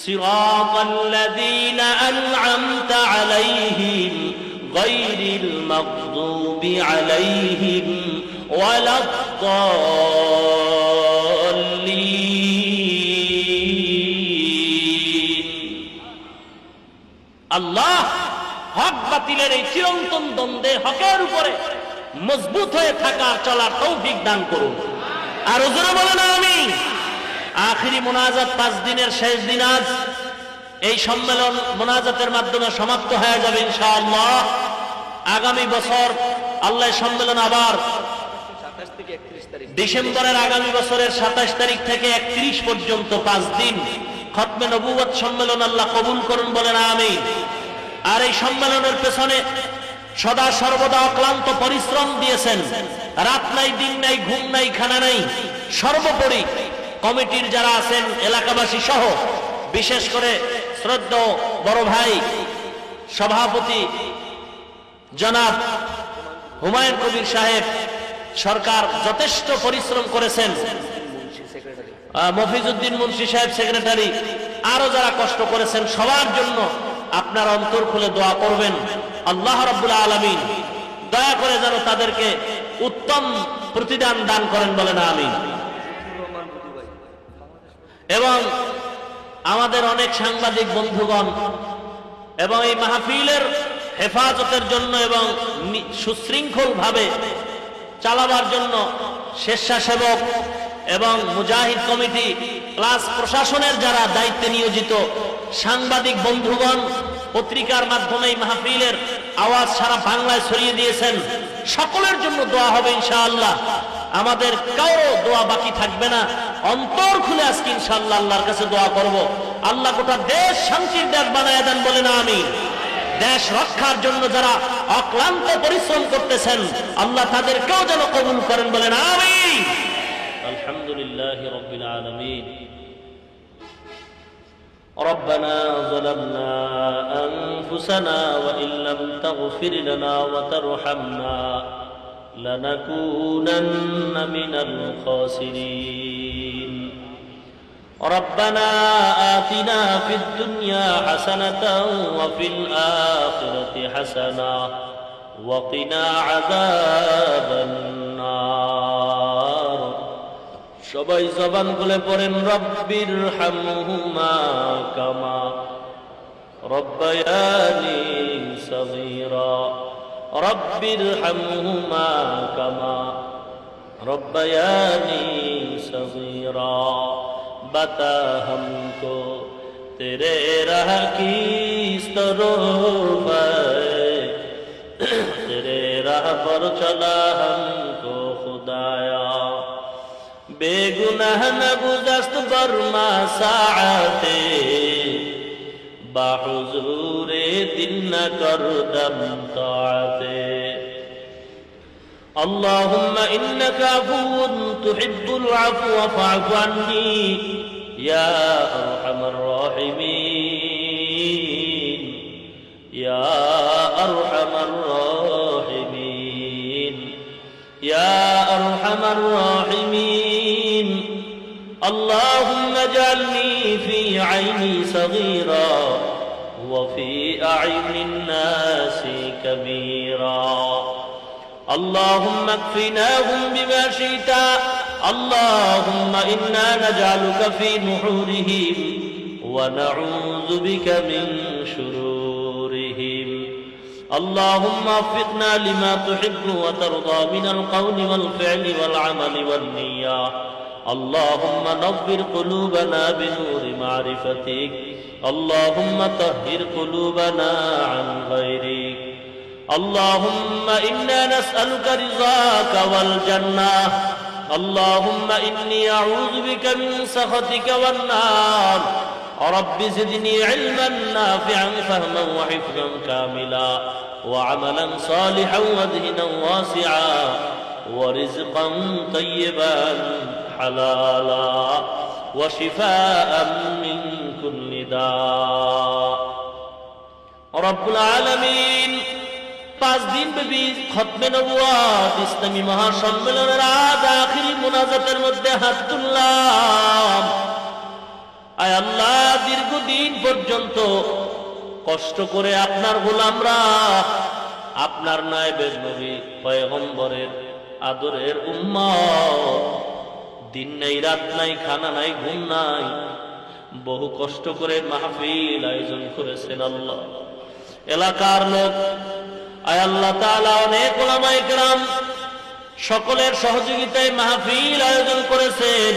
সিরাতাল লাযীনা আন'আমতা আলাইহিম গায়রিল মাগদুবি আলাইহিম ওয়ালাদ-দাল্লিন। আল্লাহ হক বাতিলের এই চিরন্তন দ্বন্দ্বে হকের উপরে মজবুত হয়ে থাকার চলার তৌফিক দান করুন। আর জোরে বলেন আমিন। আখিরি মোনাজাত, 5 দিনের শেষ দিন আজ। এই সম্মেলন মোনাজাতের মাধ্যমে সমাপ্ত হয়ে যাবে ইনশাআল্লাহ। আগামী বছর আল্লাহ সম্মেলন আবার ডিসেম্বরের আগামী বছরের 27 তারিখ থেকে 31 পর্যন্ত 5 দিন খতমে নবুয়ত সম্মেলন আল্লাহ কবুল করুন, বলেন আমিন। আর এই সম্মেলনের পেছনে সদা সর্বদা অক্লান্ত পরিশ্রম দিয়েছেন, রাত নাই দিন নাই ঘুম নাই খানা নাই। সর্বোপরি কমিটির যারা আছেন এলাকাবাসী সহ, বিশেষ করে শ্রদ্ধেয় বড় ভাই সভাপতি জনাব হুমায়ুন কবির সাহেব সরকার যথেষ্ট পরিশ্রম করেছেন, মফিজউদ্দিন মুন্সি সাহেব সেক্রেটারি, আরো যারা কষ্ট করেছেন, সবার জন্য আপনার অন্তর খুলে দোয়া করবেন। আল্লাহ রাব্বুল আলামিন দয়া করে যেন তাদেরকে উত্তম প্রতিদান দান করেন, বলেন আমিন। এবং আমাদের অনেক সাংবাদিক বন্ধুগণ এবং এই মাহফিলের হেফাজতের জন্য এবং সুশৃঙ্খল ভাবে চালাবার জন্য স্বেচ্ছাসেবক এবং মুজাহিদ কমিটি প্লাস প্রশাসনের যারা দায়িত্বে নিয়োজিত সাংবাদিক বন্ধুগণ পত্রিকার মাধ্যমে এই মাহফিলের আওয়াজ সারা বাংলায় ছড়িয়ে দিয়েছেন, সকলের জন্য দোয়া হবে ইনশাআল্লাহ। আমাদের কারো দোয়া বাকি থাকবে না। অন্তর খুলে আজকে ইনশাআল্লাহ আল্লাহর কাছে দোয়া করব, আল্লাহ গোটা দেশ শান্তির দেশ বানায় দেন, বলে না আমিন। দেশ রক্ষার জন্য যারা অক্লান্ত পরিশ্রম করতেছেন আল্লাহ তাদেরকেও যেন কবুল করেন, বলেন আমিন। আলহামদুলিল্লাহি রাব্বিল আলামিন। ربنا ظلمنا أنفسنا وإن لم تغفر لنا وترحمنا لنكونن من الخاسرين ربنا آتنا في الدنيا حسنة وفي الآخرة حسنة وقنا عذاب النار সবাই জবান খুলে পড়েন রব্বির হামহুমা কামা রব্বায়ানি সগীরা রব্বির হামহুমা কামা রব্বায়ানি সগীরা बता हमको तेरे राह की तरफ तेरे राह पर चला हमको खुदाया बेगुनाह न गुज़श्त बरमा साअते बाहुज़ूरे दिन न कर दम ताअते اللهم إنك عفو تحب العفو فاعف عني يا أرحم الراحمين يا أرحم الراحمين يا أرحم الراحمين اللهم اجعلني في عيني صغيرا وفي أعين الناس كبيرا اللهم اكفناهم بما شئت اللهم إنا نجعلك في نحورهم ونعوذ بك من شرورهم اللهم وفقنا لما تحب وترضى من القول والفعل والعمل والنية اللهم نور قلوبنا بنور معرفتك اللهم طهر قلوبنا عن غيرك اللهم إنا نسألك رضاك والجنة اللهم إني أعوذ بك من سخطك والنار رب زدني علما نافعا فهما وحفظا كاملا وعملا صالحا وذهنا واسعا ورزقا طيبا حلالا وشفاء من كل داء رب العالمين 5 দিন ব্যাপী খতমে নবুয়ত ইসলামী মহাসম্মেলনের আজ আখিরি মুনাজাতের মধ্যে হাত তুললাম। আয় আল্লাহ, দীর্ঘদিন পর্যন্ত কষ্ট করে আপনার গোলামরা আপনার নায়েবে নবী পয়গম্বরের আদরের উম্মত, দিন নাই রাত নাই খানা নাই ঘুম নাই, বহু কষ্ট করে মাহফিল আয়োজন করেছেন আল্লাহ। এলাকার লোক আয় আল্লাহ তাআলা অনেক উলামায়ে কেরাম সকলের সহযোগিতায় মাহফিল আয়োজন করেছেন।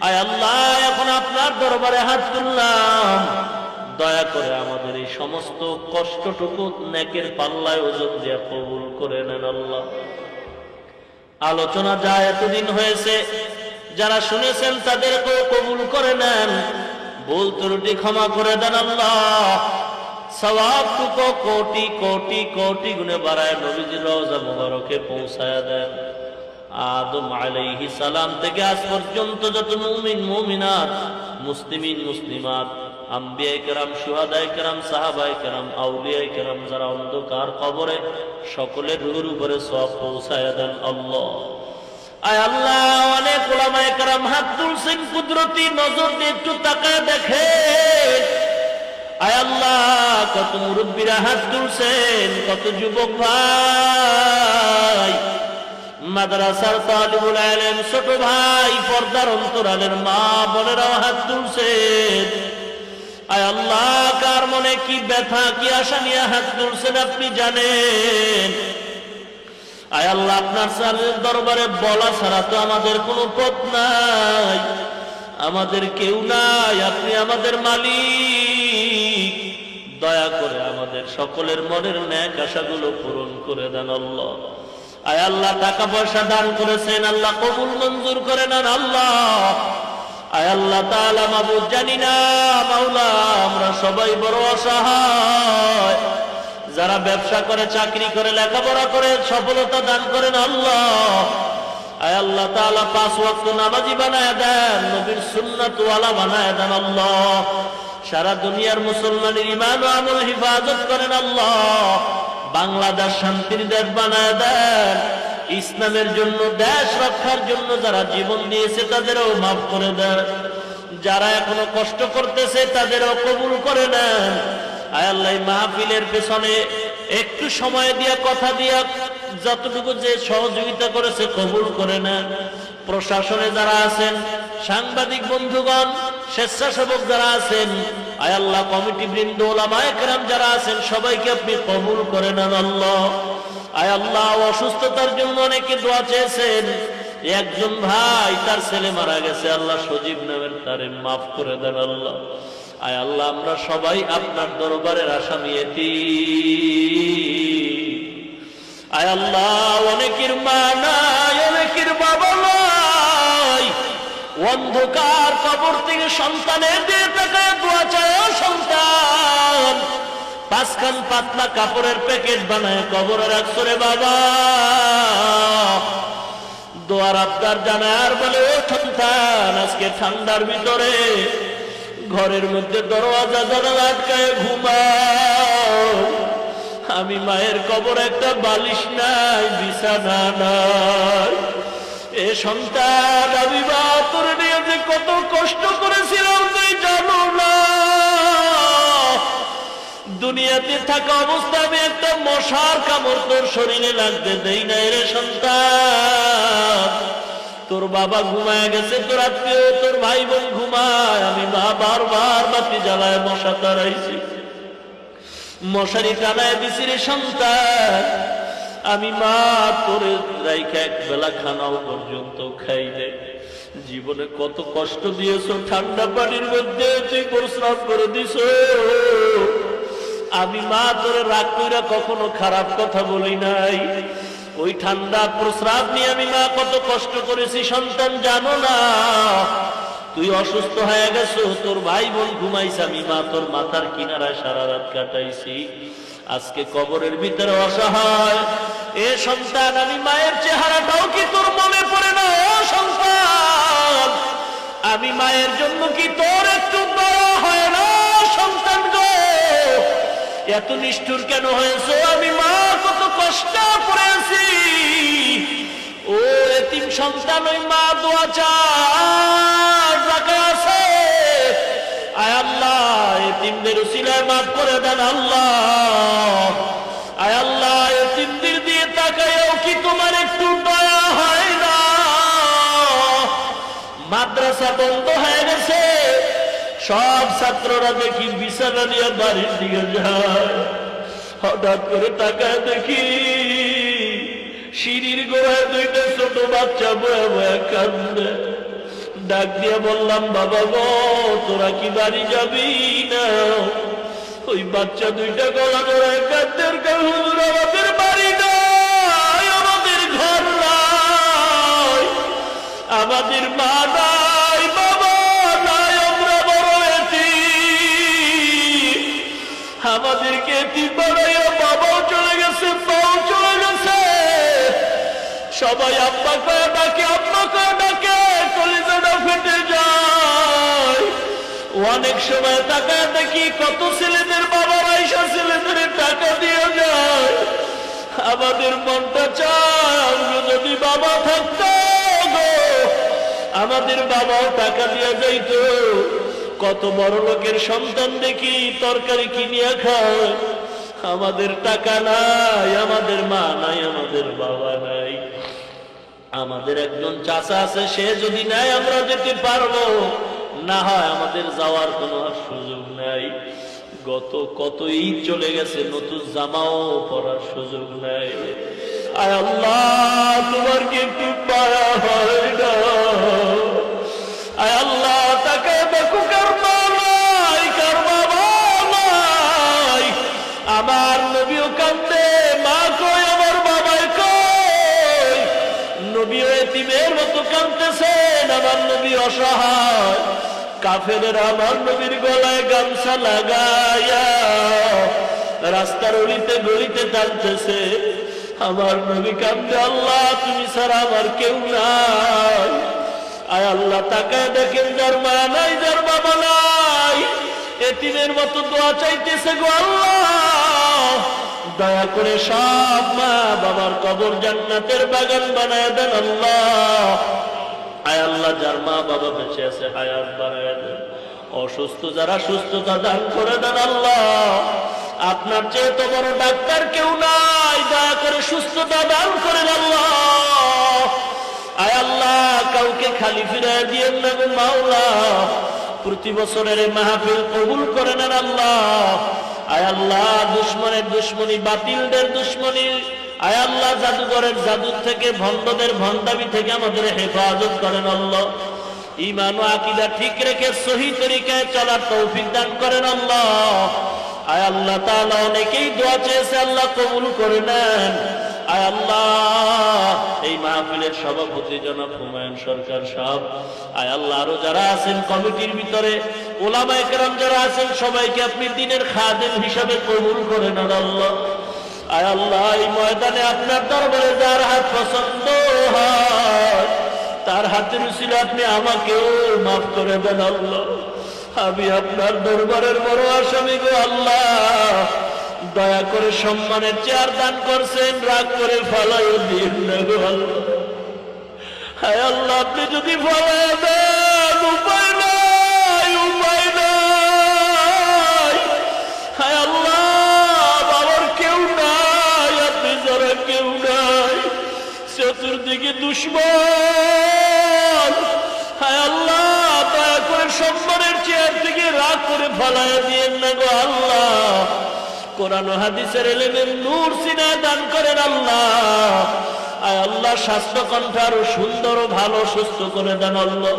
আয় আল্লাহ, এখন আপনার দরবারে হাত তুললাম, দয়া করে আমাদের এই সমস্ত কষ্টটুকু নেকের পাল্লায় ওজন দিয়ে কবুল করে নেন আল্লাহ। আলোচনা যা এতদিন হয়েছে যারা শুনেছেন তাদেরকেও কবুল করে নেন, ভুল ত্রুটি ক্ষমা করে দেন আল্লাহ। সওয়াবটুকু কোটি কোটি কোটি গুণে বাড়ায় নবীজির রওজা মুবারকে পৌঁছায়া দেন। আদম আলাইহিস সালাম থেকে আজ পর্যন্ত যত মুমিন মুমিনাত, মুসলিমিন মুসলিমাত, আম্বিয়ায়ে কেরাম, শুহাদায়ে কেরাম, সাহাবায়ে কেরাম, আউলিয়ায়ে কেরাম যারা অন্ধকার কবরে, সকলের রূহের উপরে সওয়াব পৌঁছায়া দেন আল্লাহ। আয় আল্লাহ, অনেক উলামায়ে কেরাম হাত তুলছেন, কুদরতি নজর দিয়ে একটু তাকায় দেখেন। আয় আল্লাহ, কত মুরব্বীরা হাত তুলছেন, কত যুবক ভাই, মাদ্রাসার তালিবুল ইলম, ছোট ভাই, পর্দার অন্তরালের মা বোনেরাও হাত তুলছেন। আয় আল্লাহ, কার মনে কি ব্যথা, কি আশা নিয়ে হাত তুলছেন আপনি জানেন। আয় আল্লাহ, আপনার সামনের দরবারে বলা ছাড়া তো আমাদের কোনো পথ নাই, আমাদের কেউ নাই, আপনি আমাদের মালিক। দয়া করে আমাদের সকলের মনের ন্যাক আশাগুলো পূরণ করে দেন আল্লাহ। আয় আল্লাহ, টাকা পয়সা দান করেছেন, আল্লাহ কবুল মঞ্জুর করে নেন আল্লাহ। আয় আল্লাহ তাআলা, মাবুদ জানি না মাওলা, আমরা সবাই বড় অসহায়, যারা ব্যবসা করে, চাকরি করে, লেখাপড়া করে সফলতা দান করেন আল্লাহ। আয় আল্লাহ তাআলা, 5 ওয়াক্ত নামাজি বানায় দেন, নবীর সুন্নাত ওয়ালা বানায় দেন আল্লাহ। সারা দুনিয়ার মুসলমানের ঈমান ও আমল হিফাজত করেন আল্লাহ। বাংলাদেশ শান্তির দেশ বানায় দেন। ইসলামের জন্য, দেশ রক্ষার জন্য যারা জীবন দিয়েছে তাদেরও মাফ করে দেন। যারা এখনো কষ্ট করতেছে তাদেরও কবুল করে নেন। আয় আল্লাহ, মাহফিলের পেছনে একটু সময় দিয়া, কথা দিয়া, যতটুকু যে সহযোগিতা করেছে কবুল করে নেন। প্রশাসনে যারা আছেন, সাংবাদিক বন্ধুগণ, স্বেচ্ছাসেবক যারা আছেন, আয় আল্লাহ কমিটি বৃন্দ, উলামায়ে কেরাম যারা আছেন, সবাইকে আপনি কবুল করে নেন আল্লাহ। আয় আল্লাহ, অসুস্থতার জন্য অনেকে দোয়া চেয়েছেন। একজন ভাই, তার ছেলে মারা গেছে, আল্লাহ সজীব নামের, তারে মাফ করে দেন আল্লাহ। আয় আল্লাহ, আমরা সবাই আপনার দরবারের আসামি এতিম। আয় আল্লাহ, অনেকের মা নাই, অনেকের বাবা নাই, অন্ধকার কবর থেকে সন্তানের দিয়ে তাকায় দোয়া চায়, সন্তান 5 খান পাতলা কাপড়ের প্যাকেট বানায় কবরে রাখছো রে বাবা, দোয়ার আবদার জানায় আর বলে, ও সন্তান, আজকে ঠান্ডার ভিতরে ঘরের মধ্যে দরওয়াজা জানালা আটকায় ঘুমাও, আমি মায়ের কবর, একটা বালিশ নাই, বিছানা নাই। এ সন্তান, আমি মা তোর নিয়ে যে কত কষ্ট করেছিলাম তুই জানো না। দুনিয়াতে থাকা অবস্থা আমি একটা মশার কামড় তোর শরীরে লাগতে দেই নাই রে সন্তান। তোর বাবা ঘুমায় গেছে, তোর আত্মীয়, তোর ভাই বোন ঘুমায়, আমি মা বারবার বাতি জ্বালায় মশা তাড়াইছি, মশারি টানায় দিছি রে সন্তান। আমি মা তোর রাইখা এক বেলা খানাও পর্যন্ত খাই নাই। জীবনে কত কষ্ট দিয়েছ, ঠান্ডা পানির মধ্যে তুই প্রস্রাব করে দিছ। আমি মা তোর রাগ কইরা কখনো খারাপ কথা বলি নাই। ওই ঠান্ডা প্রস্রাব নিয়ে আমি মা কত কষ্ট করেছি সন্তান জানো না। তুই অসুস্থ হয়ে গেছো, তোর ভাই বোন ঘুমাইছে, আমি মা তোর মাথার কিনারায় সারা রাত কাটাইছি। আজকে কবরের ভিতরে অসহায় এ সন্তান, আমি মায়ের চেহারাটাও কি তোর মনে পড়ে না? ও সন্তান, আমি মায়ের জন্য কি তোর একটু দয়া হয় না? সন্তান গো, এত নিষ্ঠুর কেন হয়েছে? আমি মা কত কষ্ট করেছি। ও এতিম সন্তান, ওই মা দোয়া চায়, রাখা আছে। আয় আল্লাহ, এতিমদের উসিলায় মাফ করে দেন আল্লাহ। আয় আল্লাহ, এতিমদের দিয়ে তাকায়ও কি তোমার একটু দয়া হয় না? মাদ্রাসা বন্ধ হয়ে গেছে, সব ছাত্ররা দেখি বিছানা নিয়ে বাড়ির দিকে যায়। হঠাৎ করে তাকায় দেখি সিঁড়ির গোড়ায় 2টা ছোট বাচ্চা বয়ে বয়ে কান্দে। ডাক দিয়ে বললাম, বাবা গো তোরা কি বাড়ি যাবি না? ওই বাচ্চা দুইটা গলা ধরে কাঁদতের হুজুর আমাদের বাড়ি নাই, আমাদের ঘর নাই, আমাদের মা নাই, বাবা নাই, আমরা বড় এতিম, আমাদেরকে এতিম বানাইয়া বাবাও চলে গেছে, মাও চলে গেছে, সবাই আব্বা কয়ে ডাকে, আব্বা কয়ে ডাকে, কলিজাটা ফেটে যায়। অনেক সময় তাকায় দেখি কত ছেলেদের বাবার আইসা ছেলেদের টাকা দিয়ে যায়। আমাদের মনটা চায় আমরা যদি বাবা থাকতো গো, আমাদের বাবাও টাকা দিয়ে যাইতো। কত বড় লোকের সন্তান দেখি তরকারি কিনিয়া খায়, আমাদের টাকা নাই, আমাদের মা নাই, আমাদের বাবা নাই। আমাদের একজন চাচা আছে, সে যদি নাই আমরা যেতে পারবো, না হয় আমাদের যাওয়ার কোনো সুযোগ নাই। কত ঈদ চলে গেছে, নতুন জামাও পরার সুযোগ নাই। আয় আল্লাহ তোমার কি একটু পায়া হয় না? আয় আল্লাহ তাকে দেখো, কার মা নাই, কার বাবা নাই। আমার নবীও কান্দে, মা কই, আমার বাবাই কই। নবীও এতিমের মতো কাঁদতেছেন, আমার নবী অসহায়। কাফেরেরা আমার নবীর গলায় গামছা লাগাইয়া রাস্তার অলিতে গলিতে টানতেছে, আমার নবী কান্দে, আল্লাহ তুমি ছাড়া আমার কেউ নাই। আয় আল্লাহ তাকায় দেখেন, যার মা নাই, যার বাবা নাই, এতিমের মতো দোয়া চাইতেছে গো আল্লাহ, দয়া করে সব মা বাবার কবর জান্নাতের বাগান বানায় দেন আল্লাহ। আয় আল্লাহ যার মা বাবা বেঁচে আছে হায়াত বাড়ায় দেন, অসুস্থ যারা সুস্থতা দান করে দেন আল্লাহ। আপনার চেয়ে তো বড় ডাক্তার কেউ নাই, দয়া করে সুস্থতা দান করেন আল্লাহ। আয় আল্লাহ কাউকে খালি ফিরায় দিয়েন না গো মাওলা, প্রতি বছরের মাহফিল কবুল করে নেন আল্লাহ। আয় আল্লাহ দুশ্মনের দুশ্মনী, বাতিলদের দুশ্মনী, আয় আল্লাহ জাদুঘরের জাদুর থেকে, ভণ্ডদের ভণ্ডামি থেকে আমাদের হেফাজত করেন আল্লাহ। ঈমান ও আকীদা ঠিক রেখে সহি তরিকায় চলার তৌফিক দান করেন আল্লাহ। আয় আল্লাহ তাআলা অনেকেই দোয়া চেয়েছে, আল্লাহ কবুল করে নেন। আয় আল্লাহ এই মাহফিলের সভাপতি জনাব হুমায়ুন সরকার সাহেব, আয় আল্লাহ আরো যারা আছেন কমিটির ভিতরে, ওলামায়ে কেরাম যারা আছেন, সবাইকে আপনি দ্বীনের খাদেম হিসাবে কবুল করে নেন আল্লাহ। আয় আল্লাহ এই ময়দানে আপনার দরবারে যার হাত পছন্দ হয়, তার হাতের উসিলা আপনি আমাকেও মাফ করে দেন আল্লাহ। আমি আপনার দরবারের বড় আসামি গো আল্লাহ, দয়া করে সম্মানের চেয়ার দান করছেন, রাগ করে ফালাইও দিন না গো আল্লাহ। হায় আল্লাহ আপনি যদি ফালাই দেন, উপায় নাই, উপায় নাই। হায় আল্লাহ বাবার কেউ নাই, আপনি যারা কেউ নাই, চতুর্দিকে দুশ্মন। হায় আল্লাহ দয়া করে সম্মানের চেয়ার থেকে রাগ করে ফালাইয়া দিয়েন না গো আল্লাহ। কোরআন ও হাদিসের ইলমের নূর সিনায় দান করেন আল্লাহ। আয় আল্লাহ স্বাস্থ্য কণ্ঠ আরো সুন্দর ও ভালো সুস্থ করে দেন আল্লাহ।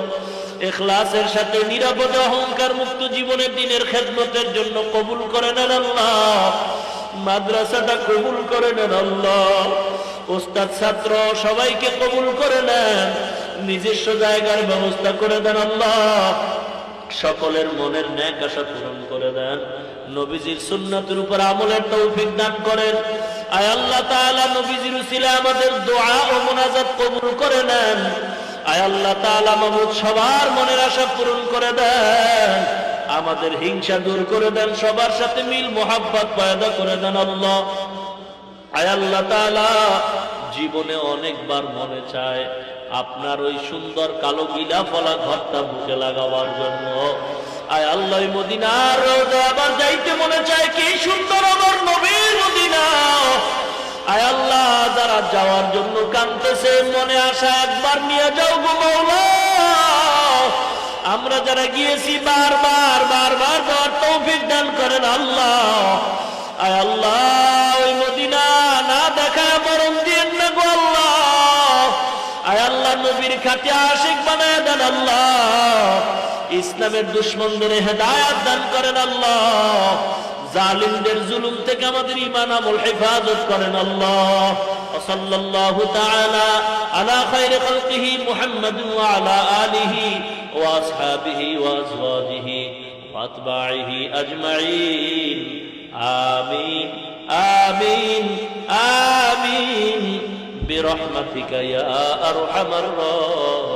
ইখলাসের সাথে নিরাপদে অহংকার মুক্ত জীবনের দিনের খেদমতের জন্য কবুল করে নেন আল্লাহ। মাদ্রাসাটা কবুল করে নেন আল্লাহ। ওস্তাদ ছাত্র সবাইকে কবুল করে নেন, নিজস্ব জায়গার ব্যবস্থা করে দেন আল্লাহ। সকলের মনের নেক আশা পূরণ করে দেন, নবীজির সুন্নাতের উপর আমলের তৌফিক দান করেন। আয় আল্লাহ তাআলা নবীজির উসিলায় আমাদের দোয়া ও মুনাজাত কবুল করে নেন। আয় আল্লাহ তাআলা মাবুদ সবার মনের আশা পূরণ করে দেন, আমাদের হিংসা দূর করে দেন, সবার সাথে মিল মোহাব্বত পয়দা করে দেন আল্লাহ। আয় আল্লাহ তাআলা জীবনে অনেকবার মনে চায় আপনার ওই সুন্দর কালো গিলা ফলা ঘরটা বুকে লাগাবার জন্য। আয় আল্লাহ মদিনার রোজা আবার যাইতে মনে চায়, কি সুন্দর আমার নবীর মদিনা। আয় আল্লাহ যারা যাওয়ার জন্য কাঁদতেছে, মনে আশা একবার নিয়ে যাও গো মাওলা। আমরা যারা গিয়েছি বারবার বারবার যাওয়ার তৌফিক দান করেন আল্লাহ। আয় আল্লাহ ওই মদিনা না দেখায় মরণ দিয়েন না গো আল্লাহ। আয় আল্লাহ নবীর খাঁটি আশিক বানায় দেন আল্লাহ। ইসলামের দুশমনদের হেদায়েত দান করেন আল্লাহ। জালিমদের জুলুম থেকে আমাদের ঈমান আমল হেফাজত করেন আল্লাহ। সাল্লাল্লাহু তাআলা আলা খায়রি খালকিহি মুহাম্মাদ ওয়া আলা আলিহি ওয়া আসহাবিহি ওয়া আজওয়াজিহি ওয়া আতবাইহি আজমাইন। আমিন আমিন আমিন বিরহমাতিকা ইয়া আরহামার রাহিমিন।